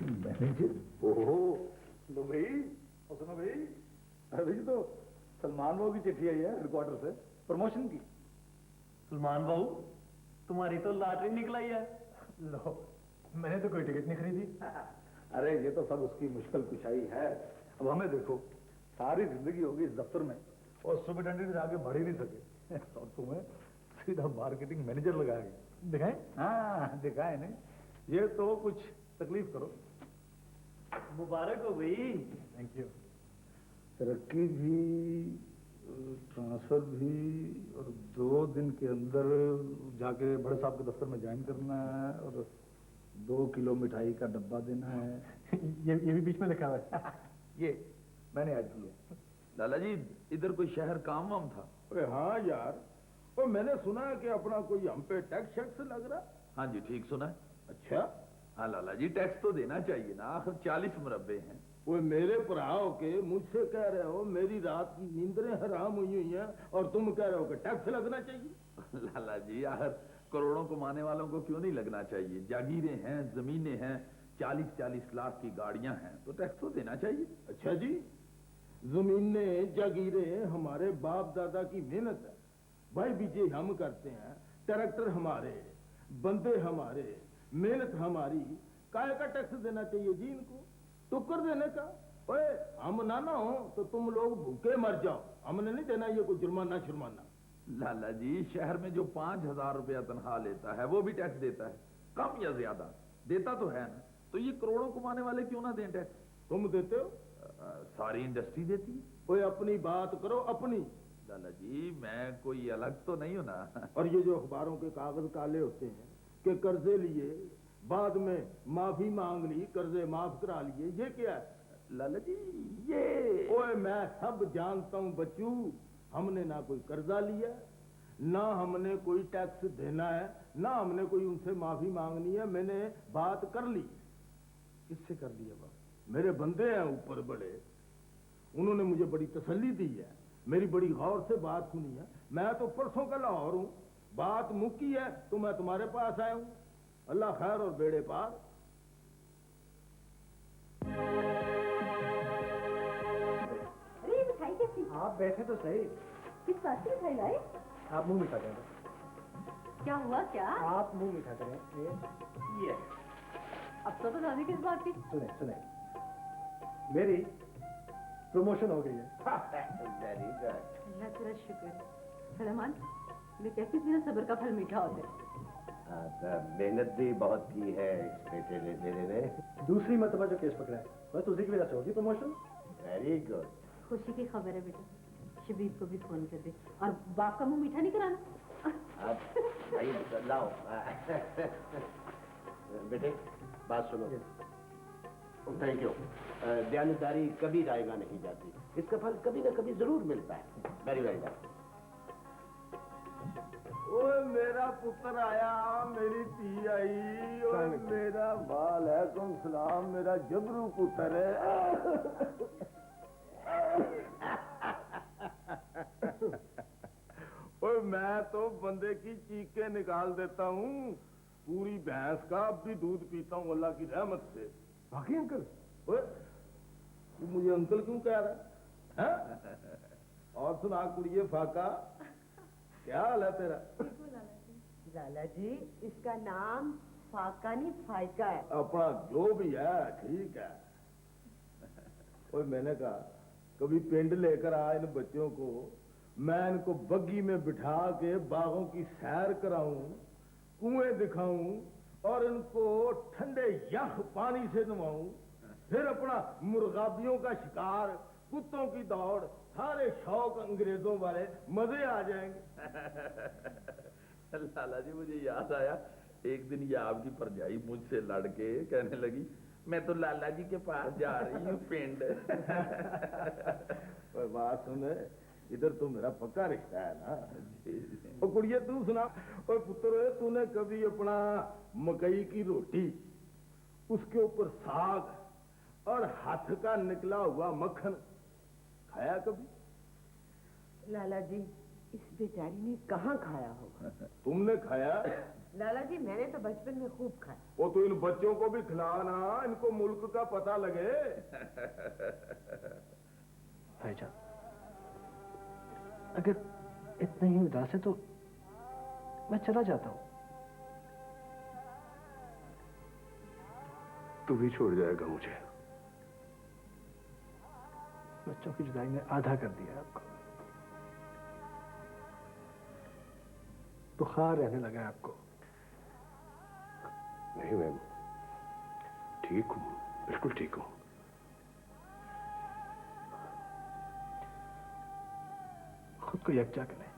Manager? ओहो, लो भाई, और सुनो भाई, अभी तो सलमान बाबू की चिट्ठी आई है हेडक्वार्टर से प्रमोशन की। सलमान बाबू, तुम्हारी तो लॉटरी निकल आई है। लो, मैंने तो कोई टिकट नहीं खरीदी। अरे ये तो सब उसकी मुश्किल कुशाई है। अब हमें देखो, सारी जिंदगी होगी इस दफ्तर में और सुपरिटेंडेंट से आगे बढ़ ही नहीं सके और तुम्हें सीधा मार्केटिंग मैनेजर लगाएंगे। दिखाएं? हाँ दिखाएं नहीं, ये तो कुछ तकलीफ करो। मुबारक हो भाई। Thank you. तरक्की भी, ट्रांसफर भी, और 2 दिन के अंदर जाके बड़े साहब के दफ्तर में ज्वाइन करना है और 2 किलो मिठाई का डब्बा देना है। ये भी बीच में लिखा हुआ है। ये मैंने ऐड किया। लाला जी, इधर कोई शहर काम वाम था? अरे हाँ यार, और मैंने सुना है कि अपना कोई हम पे टैक्स शैक्स लग रहा। हाँ जी, ठीक सुना है। अच्छा? हाँ लाला जी, टैक्स तो देना चाहिए ना, आखिर 40 मुरब्बे हैं। वो मेरे भराओ के मुझसे कह रहे हो मेरी रात की नींदरें हराम हुई हैं और तुम कह रहे हो कि टैक्स लगना चाहिए। लाला जी, आखिर करोड़ों कमाने वालों को क्यों नहीं लगना चाहिए? जागीरें हैं, जमीनें हैं, 40-40 लाख की गाड़ियां हैं, तो टैक्स तो देना चाहिए। अच्छा जी, जमीनें जागीरें हमारे बाप दादा की मेहनत है। भाई बीजे हम करते हैं, ट्रैक्टर हमारे, बंदे हमारे, मेहनत हमारी, काय का टैक्स देना चाहिए जी इनको? टुक्कर देने का? ओए, हम ना हो तो तुम लोग भूखे मर जाओ, हमने नहीं देना ये कोई जुर्माना शुर्माना। लाला जी, शहर में जो 5,000 रुपया तनख्वाह लेता है वो भी टैक्स देता है, कम या ज्यादा देता तो है ना। तो ये करोड़ों कमाने वाले क्यों ना दें टैक्स? तुम देते हो? सारी इंडस्ट्री देती है। कोई अपनी बात करो अपनी। लाला जी, मैं कोई अलग तो नहीं हूं ना। और ये जो अखबारों के कागज काले होते हैं कि कर्जे लिए, बाद में माफी मांग ली, कर्जे माफ करा लिए, ये क्या है? लाला जी, ये ओए मैं सब जानता हूं बच्चू, हमने ना कोई कर्जा लिया, ना हमने कोई टैक्स देना है, ना हमने कोई उनसे माफी मांगनी है। मैंने बात कर ली। किससे कर ली है बात? मेरे बंदे हैं ऊपर बड़े, उन्होंने मुझे बड़ी तसल्ली दी है, मेरी बड़ी गौर से बात सुनी है। मैं तो परसों का लाहौर हूं, बात मुक्की है तो मैं तुम्हारे पास आया हूं। अल्लाह खैर और बेड़े पार। अरे मिठाई कैसी? आप बैठे तो सही। किस बात की मिठाई लाए? आप मुंह मीठा करें। क्या हुआ क्या? आप मुंह मीठा करें। ये अब तो बता दी किस बात की? सुने सुने, मेरी प्रमोशन हो गई है। Very good. अल्लाह तेरा शुक्र। सलमान, मैं कहती थी ना सब्र का फल मीठा होता है। मेहनत भी बहुत की है इस बेटे ने तेरे ने। दूसरी मर्तबा जो केस पकड़ा है बस उसी की वजह से होगी प्रमोशन। Very good. खुशी की खबर है बेटा, शबीब को भी फोन कर दे और बाप का मुंह मीठा नहीं कराना। अब भाई लाओ। बेटे बात सुनो। Thank you. दयानतदारी कभी रायगा नहीं जाती, इसका फल कभी ना कभी जरूर मिलता है। Very well done. ओए मेरा पुत्र आया, मेरी धी आई, ओए मेरा वालेकुम सलाम, मेरा जबरू पुत्र है। ओए मैं तो बंदे की चीखें निकाल देता हूँ, पूरी भैंस का अब भी दूध पीता हूँ अल्लाह की रहमत से। बाकी अंकल, ओए तू मुझे अंकल क्यों कह रहा है? और सुना कुड़िए फाका, क्या हाल है तेरा? लाला जी, इसका नाम फाका नहीं फायका है। अपना जो भी है ठीक है। ओए मैंने कहा कभी पिंड लेकर आ इन बच्चों को, मैं इनको बग्गी में बिठा के बागों की सैर कराऊं, कुएं दिखाऊं और इनको ठंडे यख पानी से नवाऊं, फिर अपना मुर्गाबियों का शिकार, कुत्तों की दौड़, सारे शौक अंग्रेजों वाले मजे आ जाएंगे। लाला जी, मुझे याद आया, एक दिन ये आपकी परजाई मुझसे लड़ के कहने लगी, मैं तो लाला जी के पास जा रही हूँ पिंड। बात सुन, इधर तो मेरा पक्का रिश्ता है ना। और कुड़िए तू सुना, और पुत्र तूने कभी अपना मकई की रोटी, उसके ऊपर साग और हाथ का निकला हुआ मक्खन खाया कभी? लाला जी, इस बेचारी ने कहाँ खाया होगा। तुमने खाया? लाला जी मैंने तो बचपन में खूब खाया। वो तो इन बच्चों को भी खिलाना, इनको मुल्क का पता लगे। भाईजान, अगर इतना ही उदास है तो मैं चला जाता हूँ। तू भी छोड़ जाएगा मुझे? बच्चों की जुदाई ने आधा कर दिया है आपको। बुखार रहने लगा है आपको। नहीं मैम, ठीक हूं, बिल्कुल ठीक हूं। खुद को यकजा करें,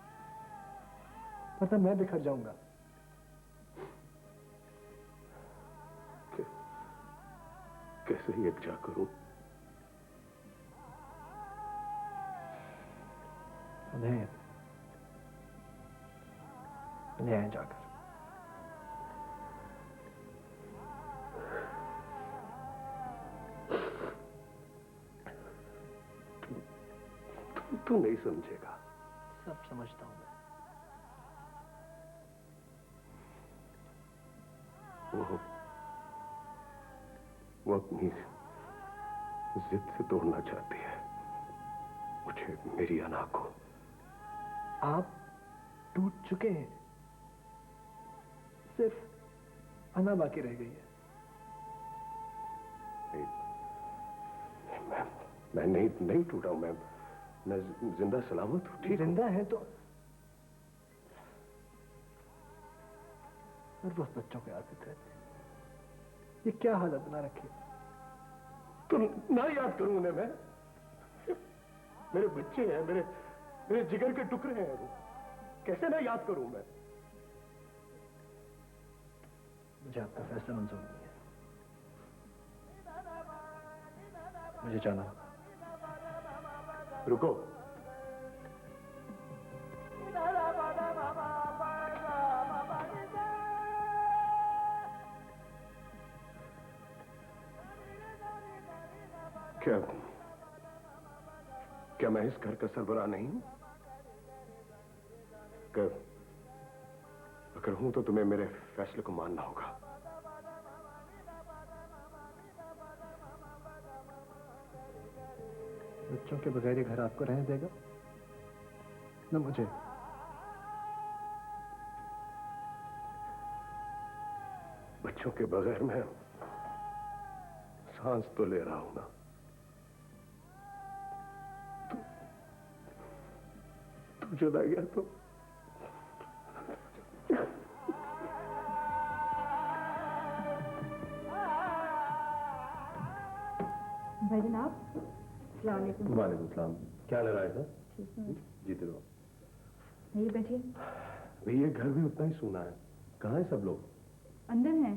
वरना मैं बिखर जाऊंगा। कैसे यकजा करूं? उन्हें ले आए जाकर। तू नहीं समझेगा। सब समझता हूं मैं। वो अपनी जिद से तोड़ना चाहती है मुझे, मेरी अना को। आप टूट चुके हैं, सिर्फ अना बाकी रह गई है। मैं नहीं टूटा हूं मैम, मैं जिंदा सलामत हूं। ठीक जिंदा है तो रोज बच्चों के आते रहते। ये क्या हालत बना रखी है? तो ना याद करूं उन्हें मैं? मेरे बच्चे हैं, मेरे जिगर के टुकड़े हैं वो, कैसे ना याद करूं मैं? मुझे आपका फैसला मंजूर नहीं है, मुझे जाना होगा। रुको। क्या मैं इस घर का सरबराह नहीं हूं? अगर हूं तो तुम्हें मेरे फैसले को मानना होगा। बच्चों के बगैर ये घर आपको रहने देगा न मुझे? बच्चों के बगैर मैं सांस तो ले रहा हूं ना। तू जुदा गया तो भाई जनाब, अस्सलाम वालेकुम। वालेकुम सलाम। क्या लग रहा है सर? ठीक है, जीते रहो। ये बैठिए। भैया घर भी उतना ही सुना है। कहाँ है सब लोग? अंदर हैं।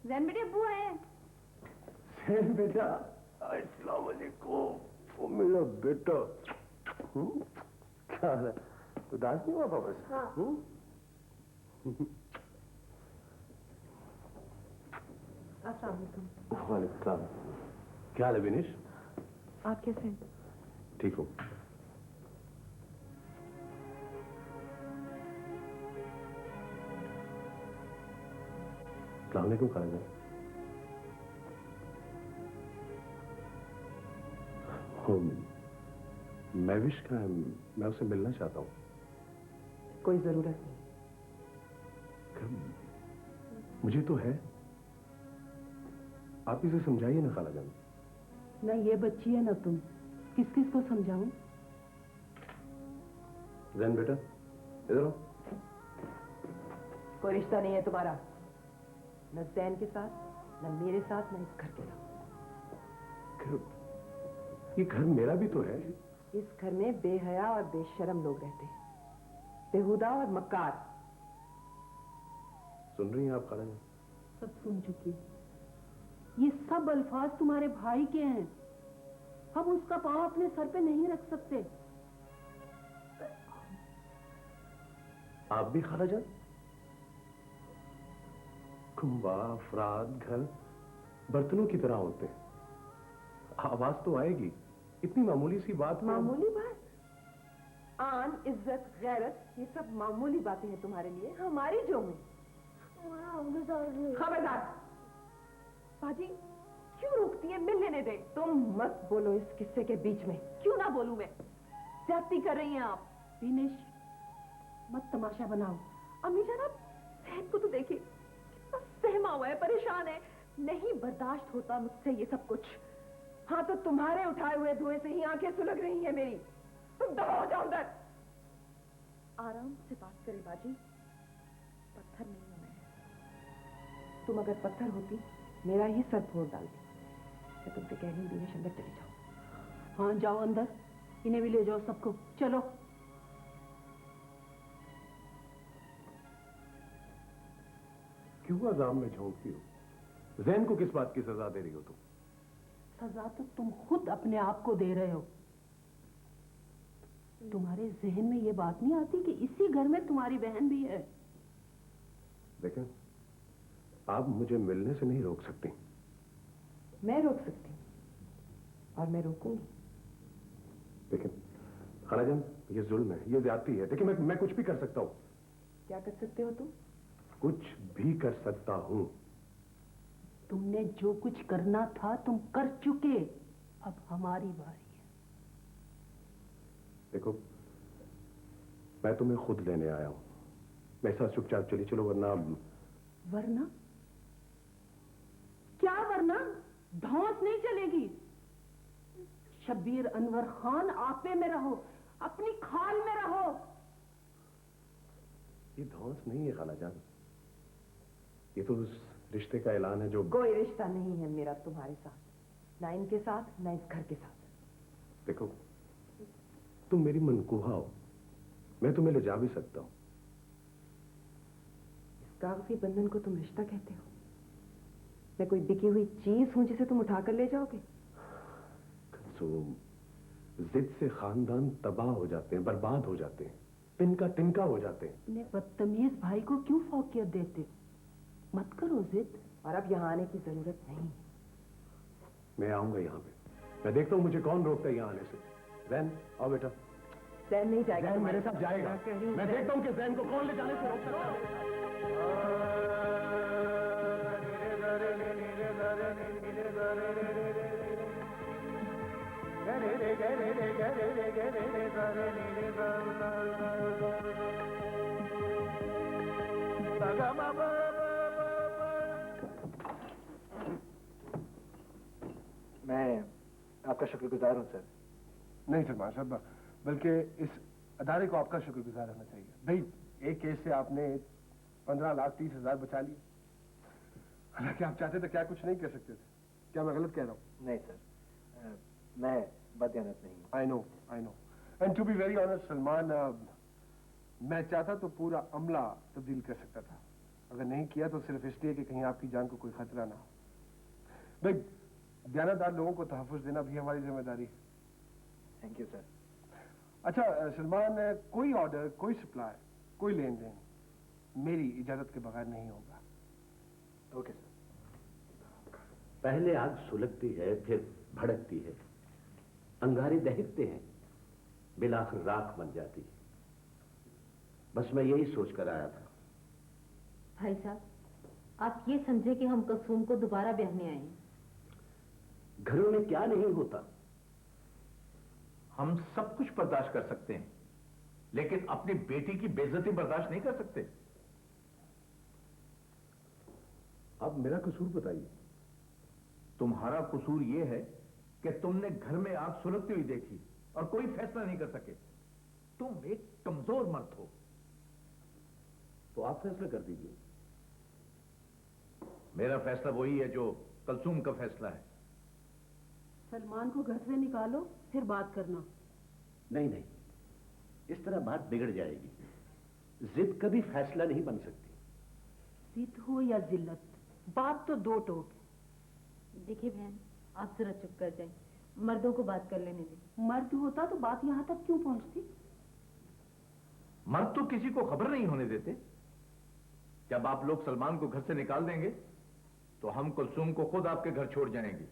जैन बेटे अब्बू आए हैं। सैन बेटा, अस्सलाम वालेकुम। ओ मेरा बेटा, क्या हाल है? उदास नहीं हुआ पापा से? हाँ। अस्सलाम वालेकुम। वालेकुम सलाम। क्या हाल है विनेश? आप कैसे हैं? ठीक हूँ। अस्सलाम वालेकुम खालिद। महविश का है, मैं उससे मिलना चाहता हूँ। कोई जरूरत नहीं। मुझे तो है, आप इसे समझाइए ना खाला जान। ना ये बच्ची है ना तुम, किस किस को समझाऊं? जैन बेटा इधर आओ। कोई रिश्ता नहीं है तुम्हारा, न जैन के साथ, न मेरे साथ, न इस घर के साथ। ये घर मेरा भी तो है। इस घर में बेहया और बेशरम लोग रहते हैं, बेहुदा और मक्कार। सुन रही हैं आप खाला जान? सब सुन चुकी। ये सब अल्फाज तुम्हारे भाई के हैं। हम उसका पांव अपने सर पे नहीं रख सकते। आप भी खाला जान? कुंबा, अफराद, घर बर्तनों की तरह होते हैं। आवाज तो आएगी, इतनी मामूली सी बात में। मामूली बात? आन, इज्जत, गैरत, ये सब मामूली बातें हैं तुम्हारे लिए, हमारी जो हुई। खबरदार! बाजी क्यों रोकती है? मिल लेने दे। तुम मत बोलो इस किस्से के बीच में। क्यों ना बोलूं मैं? ज्यादती कर रही हैं आप। दिनेश, मत तमाशा बनाओ। अम्मी जान, आप सहन को तो देखिए, कितना सहमा हुआ है, परेशान है। नहीं बर्दाश्त होता मुझसे ये सब कुछ। हाँ तो तुम्हारे उठाए हुए धुएं से ही आंखें सुलग रही हैं मेरी। तुम दबा हो जाओ अंदर। आराम से बात करें बाजी, पत्थर नहीं हूं मैं। तुम अगर पत्थर होती, मेरा ही सर फोड़ डालती। मैं तुमसे कह रही हूँ दिनेश, अंदर चले जाओ। हाँ जाओ अंदर, इन्हें भी ले जाओ सबको, चलो। क्यों अजाम में झोंकती हो? जैन को किस बात की सजा दे रही हो तुम? सजा तो तुम खुद अपने आप को दे रहे हो। तुम्हारे जहन में ये बात नहीं आती कि इसी घर में तुम्हारी बहन भी है। देखें, आप मुझे मिलने से नहीं रोक सकती। मैं रोक सकती हूँ और मैं रोकूंगी। लेकिन खालाजान, ये जुल्म है, ये ज्यादती है। देखिए, मैं कुछ भी कर सकता हूँ। क्या कर सकते हो तुम? कुछ भी कर सकता हूँ। तुमने जो कुछ करना था तुम कर चुके, अब हमारी बारी है। देखो, मैं तुम्हें खुद लेने आया हूँ। मेरे साथ चुपचाप चली चलो, वरना वरना क्या? वरना धौंस नहीं चलेगी। शब्बीर अनवर खान, आपे में रहो, अपनी खाल में रहो। ये धौंस नहीं है खालाजान, ये तो उस रिश्ते का ऐलान है जो... कोई रिश्ता नहीं है मेरा तुम्हारे साथ, ना इनके साथ, ना इस घर के साथ। देखो, तुम मेरी मनकूहा हो, मैं तुम्हें ले जा भी सकता हूँ। इस कागजी बंधन को तुम रिश्ता कहते हो? मैं कोई बिकी हुई चीज हूं जिसे तुम उठाकर ले जाओगे? कंसूम, जिद से खानदान तबाह हो जाते हैं, बर्बाद हो जाते हैं, तिनका तिनका हो जाते हैं। अपने बदतमीज भाई को क्यों फौकियत देते? मत करो जिद। और अब यहाँ आने की जरूरत नहीं। मैं आऊंगा यहाँ पे। मैं देखता हूँ मुझे कौन रोकता है यहाँ आने से। जैन, आओ बेटा। जैन नहीं जाएगा। जैन मेरे साथ जाएगा। मैं देखता हूँ कि जैन को कौन ले जाने से रोकता मैं आपका शुक्रगुजार हूँ सर। नहीं सलमान साहब, बल्कि इस अदारे को आपका शुक्रगुजार होना चाहिए। भाई, एक केस से आपने 15,30,000 बचा लिए। हालांकि आप चाहते तो क्या कुछ नहीं कर सकते थे। क्या मैं गलत कह रहा हूँ? नहीं सर, मैं बदयानत नहीं हूँ। I know. And to be very honest Salman, मैं चाहता तो पूरा अमला तब्दील कर सकता था। अगर नहीं किया तो सिर्फ इसलिए कि कहीं आपकी जान को कोई खतरा ना हो। भाई, दयानतदार लोगों को तहफ़्फ़ुज़ देना भी हमारी जिम्मेदारी है। Thank you sir. अच्छा सलमान, कोई ऑर्डर, कोई सप्लाई, कोई लेन देन मेरी इजाजत के बगैर नहीं होगा। Okay sir. पहले आग सुलगती है, फिर भड़कती है, अंगारे दहकते हैं, बिलाखिर राख बन जाती है। बस मैं यही सोच कर आया था। भाई साहब, आप ये समझे कि हम कसूम को दोबारा ब्याहने आए हैं? घरों में क्या नहीं होता। हम सब कुछ बर्दाश्त कर सकते हैं, लेकिन अपनी बेटी की बेइज्जती बर्दाश्त नहीं कर सकते। अब मेरा कसूर बताइए। तुम्हारा कसूर यह है कि तुमने घर में आग सुलगती हुई देखी और कोई फैसला नहीं कर सके। तुम एक कमजोर मर्द हो। तो आप फैसला कर दीजिए। मेरा फैसला वही है जो कलसूम का फैसला है। सलमान को घर से निकालो, फिर बात करना। नहीं, इस तरह बात बिगड़ जाएगी। जिद कभी फैसला नहीं बन सकती। जिद हो या जिल्लत, बात तो दो टोक है। देखिए बहन, आप जरा चुप कर जाएं, मर्दों को बात कर लेने दें। मर्द होता तो बात यहां तक क्यों पहुंचती? मर्द तो किसी को खबर नहीं होने देते। जब आप लोग सलमान को घर से निकाल देंगे तो हम कुलसूम को खुद आपके घर छोड़ जाएंगे।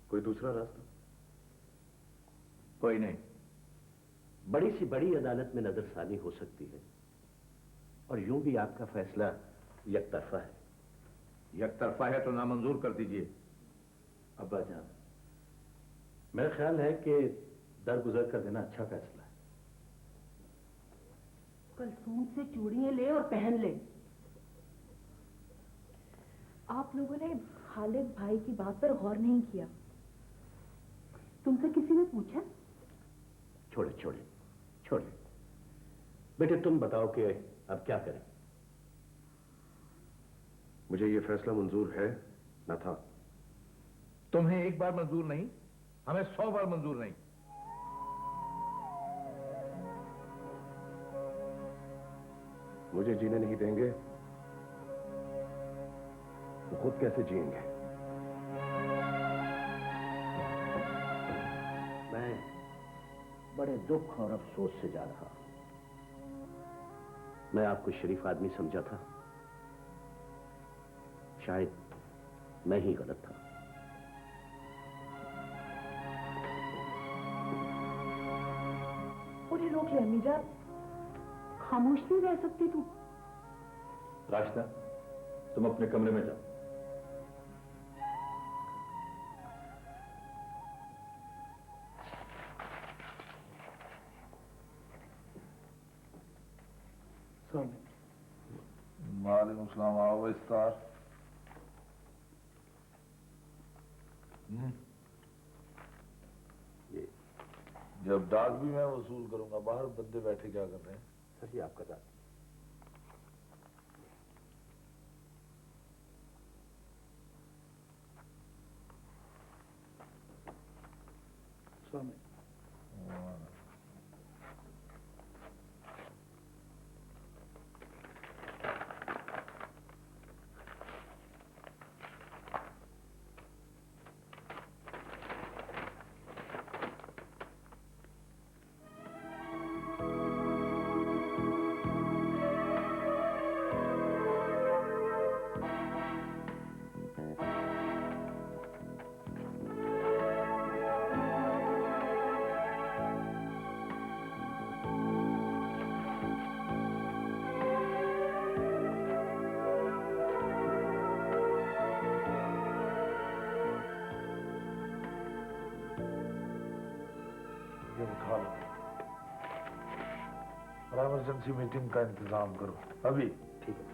कोई दूसरा रास्ता? कोई नहीं। बड़ी सी बड़ी अदालत में नजरसानी हो सकती है और यूं भी आपका फैसला यकतरफा है। यकतरफा है तो नामंजूर कर दीजिए। अब्बा जान, मेरा ख्याल है कि दरगुजर कर देना अच्छा फैसला है। कलसूम से चूड़ियां ले और पहन ले। आप लोगों ने खालिद भाई की बात पर गौर नहीं किया। तुमसे किसी ने पूछा? छोड़े छोड़े छोड़े। बेटे तुम बताओ कि अब क्या करें। मुझे ये फैसला मंजूर है न था। तुम्हें एक बार मंजूर नहीं, हमें 100 बार मंजूर नहीं। मुझे जीने नहीं देंगे तो खुद कैसे जिएंगे? मैं बड़े दुख और अफसोस से जा रहा। मैं आपको शरीफ आदमी समझा था, शायद मैं ही गलत था। उन्हें रोक ले अम्मी जान। खामोश नहीं रह सकती तू। राशिदा, तुम अपने कमरे में जाओ। वालेकुम सलाम। आओ इफ्तार। ये जब डाक भी मैं वसूल करूंगा, बाहर बंदे बैठे क्या कर रहे हैं? सर जी आपका दाद। ये उठा लो और इमरजेंसी मीटिंग का इंतजाम करो अभी। ठीक है।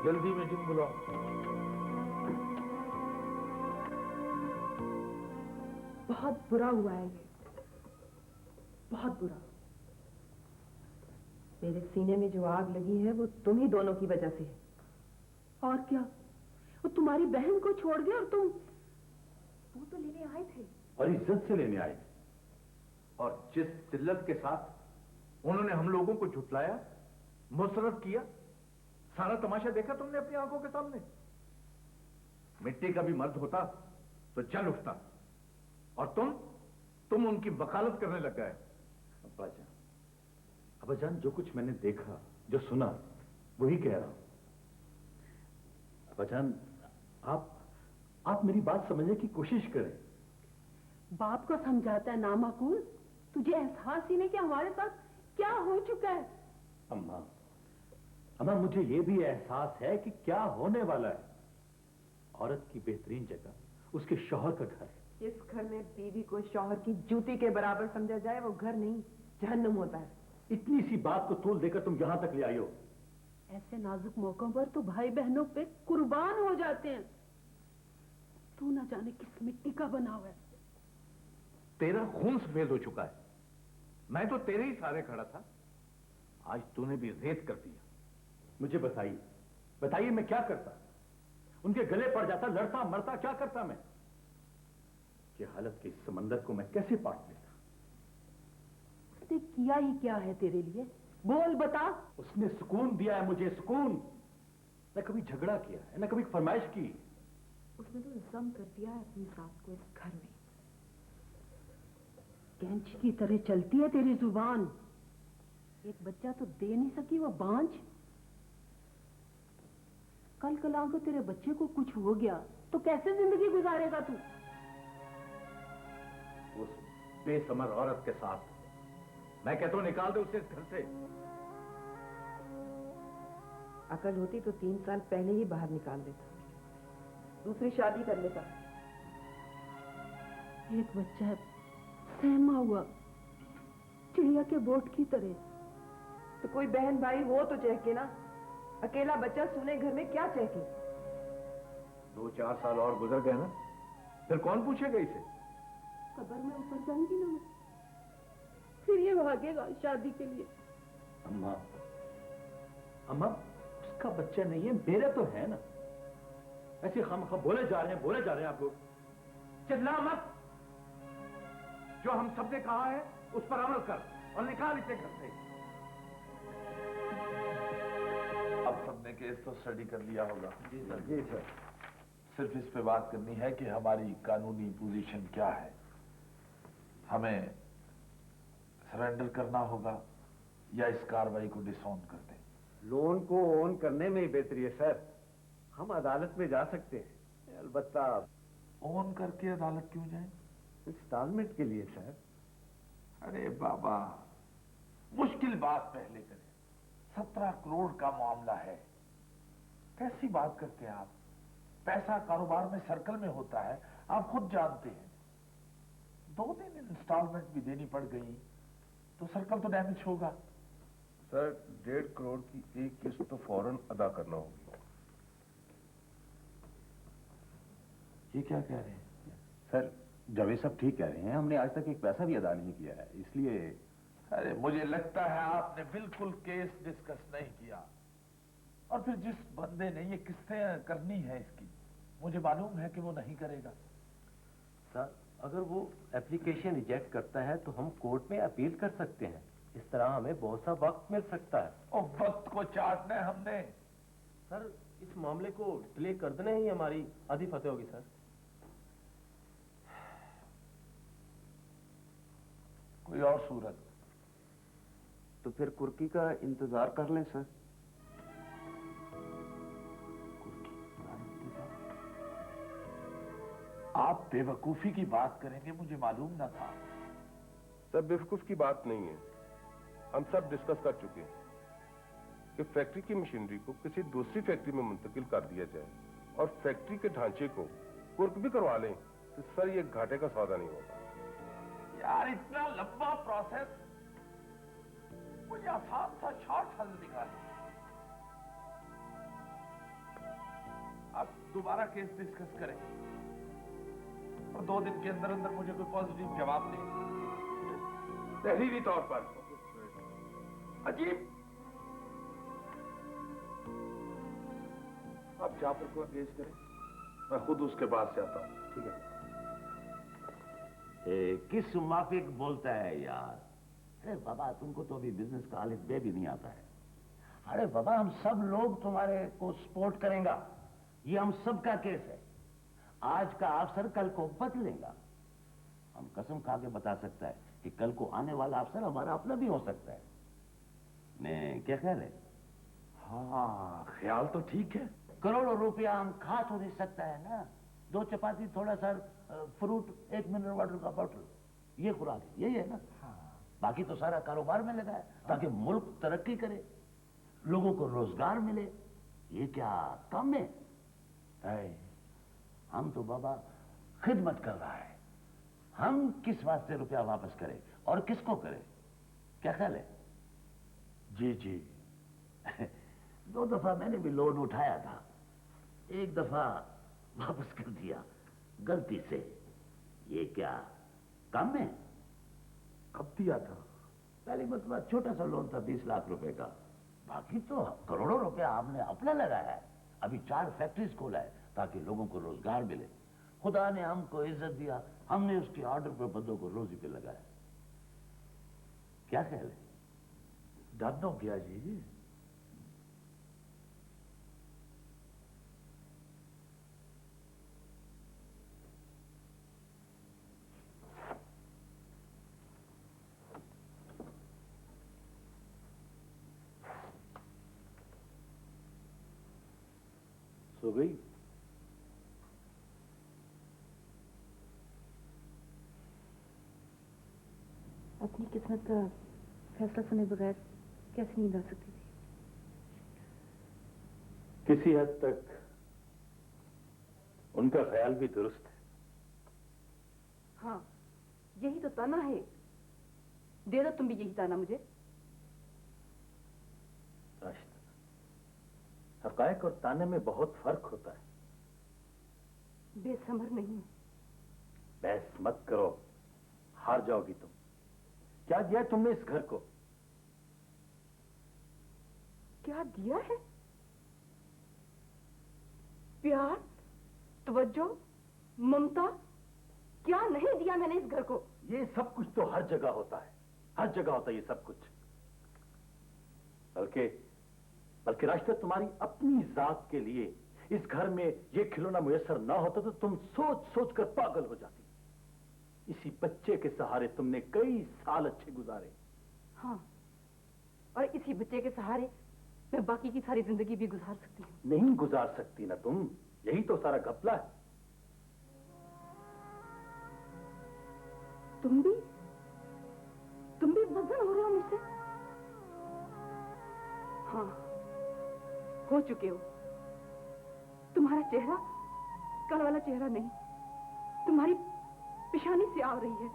जल्दी मीटिंग बुलाओ। बहुत बुरा हुआ है ये, बहुत बुरा। मेरे सीने में जो आग लगी है वो तुम ही दोनों की वजह से है। और क्या, वो तुम्हारी बहन को छोड़ गए और तुम। वो तो लेने आए थे और इज्जत से लेने आए। और जिस जिल्लत के साथ उन्होंने हम लोगों को झुटलाया, मुसरत किया, सारा तमाशा देखा तुमने अपनी आंखों के सामने। मिट्टी का भी मर्द होता तो जल उठता, और तुम उनकी वकालत करने लग गए। अब्बा जान, जो कुछ मैंने देखा, जो सुना, वही कह रहा हूं। अब्बा जान, आप मेरी बात समझने की कोशिश करें। बाप को समझाता है नामाकूल। तुझे एहसास ही नहीं कि हमारे साथ क्या हो चुका है। अम्मा, मुझे यह भी एहसास है कि क्या होने वाला है। औरत की बेहतरीन जगह उसके शौहर का घर है। जिस घर में बीवी को शौहर की जूती के बराबर समझा जाए वो घर नहीं, जहन्नुम होता है। इतनी सी बात को तोल देकर तुम यहां तक ले आई हो। ऐसे नाजुक मौकों पर तो भाई बहनों पे कुर्बान हो जाते हैं। तू ना जाने किस मिट्टी का बना हुआ है। तेरा खून सफेद हो चुका है। मैं तो तेरे ही सहारे खड़ा था, आज तूने भी रेत कर दिया। मुझे बताइए मैं क्या करता? उनके गले पड़ जाता, लड़ता मरता, क्या करता मैं? कि हालत के इस समंदर को मैं कैसे पाट लेता? उसने किया ही क्या है तेरे लिए? बोल बता। उसने सुकून दिया है मुझे, सुकून। न कभी झगड़ा किया है, न कभी फरमाइश की। उसने तो जम कर दिया है अपनी सास को इस घर में। कैंची की तरह चलती है तेरी जुबान। एक बच्चा तो दे नहीं सकी वो बांझ। कल कला को तेरे बच्चे को कुछ हो गया तो कैसे जिंदगी गुजारेगा तू? उस बेसमर औरत के साथ मैं कहता हूं निकाल दे उसे इस घर से। अकल होती तो 3 साल पहले ही बाहर निकाल देता, दूसरी शादी कर लेता। एक बच्चा है, सहमा हुआ, चिड़िया के बोट की तरह। तो कोई बहन भाई हो तो चहके ना, अकेला बच्चा सुने घर में क्या चहके? 2-4 साल और गुजर गए ना, फिर कौन पूछेगा इसे? कब्र में ऊपर जाऊंगी ना मैं, फिर ये भागेगा शादी के लिए। अम्मा, अम्मा उसका बच्चा नहीं है, मेरा तो है ना। ऐसे खामखा बोले जा रहे हैं आप लोग। चिल्ला मत। जो हम सबने कहा है उस पर अमल कर और निकाल इसे घर से। अब सबने केस तो स्टडी कर लिया होगा। जी सर, जी सर। सिर्फ इस पे बात करनी है कि हमारी कानूनी पोजीशन क्या है। हमें सरेंडर करना होगा या इस कार्रवाई को डिसऑन कर दें। लोन को ऑन करने में ही बेहतरी है सर। हम अदालत में जा सकते हैं, अलबत्ता ऑन करके अदालत क्यों जाएं? इंस्टॉलमेंट के लिए सर। अरे बाबा, मुश्किल बात पहले करें। 17 करोड़ का मामला है, कैसी बात करते हैं आप? पैसा कारोबार में सर्कल में होता है, आप खुद जानते हैं। 2 दिन इंस्टॉलमेंट भी देनी पड़ गई तो सर्कल तो डैमेज होगा। सर 1.5 करोड़ की एक किस्त तो फौरन अदा करना होगी। ये क्या कह रहे हैं? सर जावेद साहब ठीक कह रहे हैं, हमने आज तक एक पैसा भी अदा नहीं किया है, इसलिए। अरे मुझे लगता है आपने बिल्कुल केस डिस्कस नहीं किया। और फिर जिस बंदे ने ये किस्तें करनी है इसकी, मुझे मालूम है कि वो नहीं करेगा। सर अगर वो एप्लीकेशन रिजेक्ट करता है तो हम कोर्ट में अपील कर सकते हैं। इस तरह हमें बहुत सा वक्त मिल सकता है। और वक्त को चाटना है हमने। सर इस मामले को डिले कर देना ही हमारी आधी फतेह होगी सर। कोई और सूरत? तो फिर कुर्की का इंतजार कर लें सर। आप बेवकूफी की बात करेंगे, मुझे मालूम ना था। सर बेवकूफ की बात नहीं है, हम सब डिस्कस कर चुके हैं कि फैक्ट्री की मशीनरी को किसी दूसरी फैक्ट्री में मुंतकिल कर दिया जाए और फैक्ट्री के ढांचे को कुर्क भी करवा लें, तो सर ये घाटे का सौदा नहीं होगा। यार इतना लंबा प्रोसेस, मुझे आसान सा शॉर्ट हल निकाले। अब दोबारा केस डिस्कस करें और 2 दिन के अंदर अंदर मुझे कोई पॉजिटिव जवाब दें तहरीरी तौर पर। अजीब। अब जाफर को एंगेज करें, मैं खुद उसके पास से आता हूं। ठीक है। किस माफिक बोलता है यार? अरे बाबा तुमको तो अभी बिजनेस का अलिफ बे भी नहीं आता है। अरे बाबा हम सब लोग तुम्हारे को सपोर्ट करेंगे, ये हम सबका केस है। आज का अफसर कल को बदलेगा। हम कसम खा के बता सकता है कि कल को आने वाला अफसर हमारा अपना भी हो सकता है। मैं क्या ख्याल है? हाँ ख्याल तो ठीक है। करोड़ों रुपया हम खा तो नहीं सकता है ना। 2 चपाती, थोड़ा सा फ्रूट, 1 मिनरल वाटर का बॉटल, ये खुराक है, यही है ना। बाकी तो सारा कारोबार में लगा है ताकि मुल्क तरक्की करे, लोगों को रोजगार मिले। ये क्या कम है? हम तो बाबा खिदमत कर रहा है। हम किस वास्ते रुपया वापस करें और किसको करें? क्या ख्याल है? जी जी। 2 दफा मैंने भी लोन उठाया था, 1 दफा वापस कर दिया गलती से। ये क्या कम है? कब दिया था? पहली मरतबा छोटा सा लोन था 20 लाख रुपए का। बाकी तो करोड़ों रुपया आपने अपना लगाया है। अभी 4 फैक्ट्रीज खोला है ताकि लोगों को रोजगार मिले। खुदा ने हमको इज्जत दिया, हमने उसके ऑर्डर पर बंदों को रोजी पे लगाया। क्या ख्याल है? डन हो गया जी। सो गई? रात फैसला सुने बगैर कैसे नींद आ सकती थी? किसी हद तक उनका ख्याल भी दुरुस्त है। हाँ, यही तो ताना है। दे दो तुम भी यही ताना मुझे। राशिदा, हकायक और ताने में बहुत फर्क होता है। बेसमर नहीं। बहस मत करो, हार जाओगी तुम। क्या दिया है तुमने इस घर को? क्या दिया है? प्यार, तवज्जो, ममता, क्या नहीं दिया मैंने इस घर को? ये सब कुछ तो हर जगह होता है, हर जगह होता है ये सब कुछ। बल्कि राशिदा, तुम्हारी अपनी जात के लिए इस घर में ये खिलौना मुयस्सर ना होता तो तुम सोच सोच कर पागल हो जाती। इसी बच्चे के सहारे तुमने कई साल अच्छे गुजारे। हाँ, और इसी बच्चे के सहारे मैं बाकी की सारी जिंदगी भी गुजार सकती हूँ। नहीं गुजार सकती ना तुम, यही तो सारा घपला है। तुम भी बदन हो रहे हो मुझसे? हाँ, हो चुके हो। तुम्हारा चेहरा कल वाला चेहरा नहीं, तुम्हारी पेशानी से आ रही है।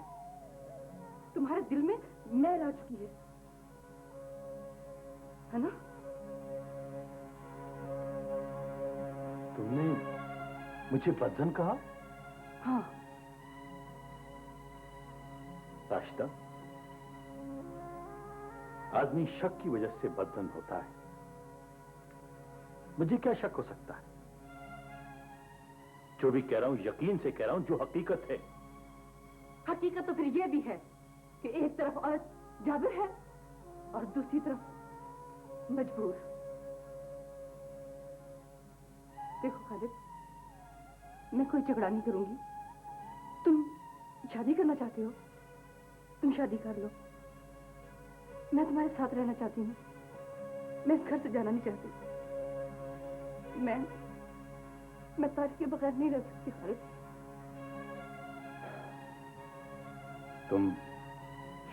तुम्हारे दिल में मैल आ चुकी है ना? तुमने मुझे बदन कहा? हाँ। राशिदा, आदमी शक की वजह से बदन होता है। मुझे क्या शक हो सकता है? जो भी कह रहा हूं यकीन से कह रहा हूं, जो हकीकत है। हकीकत तो फिर यह भी है कि एक तरफ औरत जाबिर है और दूसरी तरफ मजबूर। देखो खालिद, मैं कोई झगड़ा नहीं करूंगी। तुम शादी करना चाहते हो, तुम शादी कर लो। मैं तुम्हारे साथ रहना चाहती हूँ। मैं इस घर से जाना नहीं चाहती। मैं ताज के बगैर नहीं रह सकती खालिद। तुम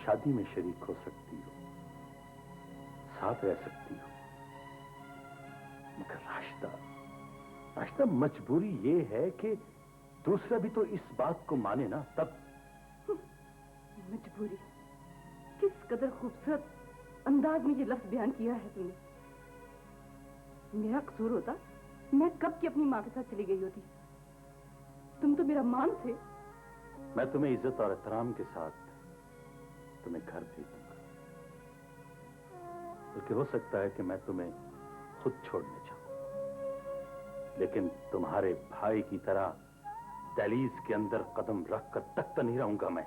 शादी में शरीक हो सकती हो, साथ रह सकती हो, मगर राशिदा, मजबूरी ये है कि दूसरा भी तो इस बात को माने ना, तब। मजबूरी? किस कदर खूबसूरत अंदाज में ये लफ्ज बयान किया है तुमने। मेरा कसूर होता, मैं कब की अपनी माँ के साथ चली गई होती। तुम तो मेरा मान थे। मैं तुम्हें इज्जत और एहतराम के साथ तुम्हें घर भेज दूंगा, बल्कि हो सकता है कि मैं तुम्हें खुद छोड़ने चाहूं, लेकिन तुम्हारे भाई की तरह दहलीज के अंदर कदम रखकर तक तो नहीं रहूंगा मैं।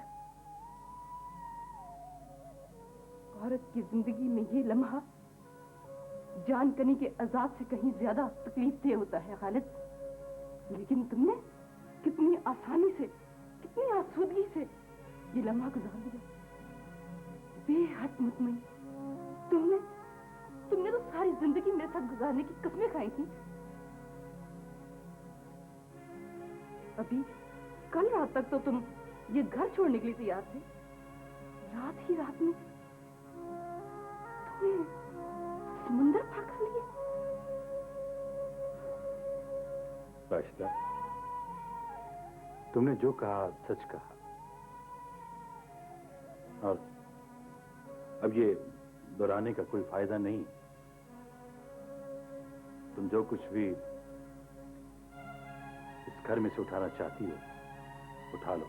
औरत की जिंदगी में ये लम्हा जान कनी के आजाद से कहीं ज्यादा तकलीफ दे होता है खालिद। लेकिन तुमने कितनी आसानी से, कितनी आसूदगी से ये लम्हा गुजार दिया। बेहद मुतमईन। तुमने तो सारी जिंदगी मेरे साथ गुजारने की कस्में खाई थी। अभी कल रात तक तो तुम ये घर छोड़ने के लिए तैयार थे। रात ही रात में तुमने समुंदर पार कर लिया। राशिदा, तुमने जो कहा सच कहा, और अब ये दोहराने का कोई फायदा नहीं। तुम जो कुछ भी इस घर में से उठाना चाहती हो, उठा लो।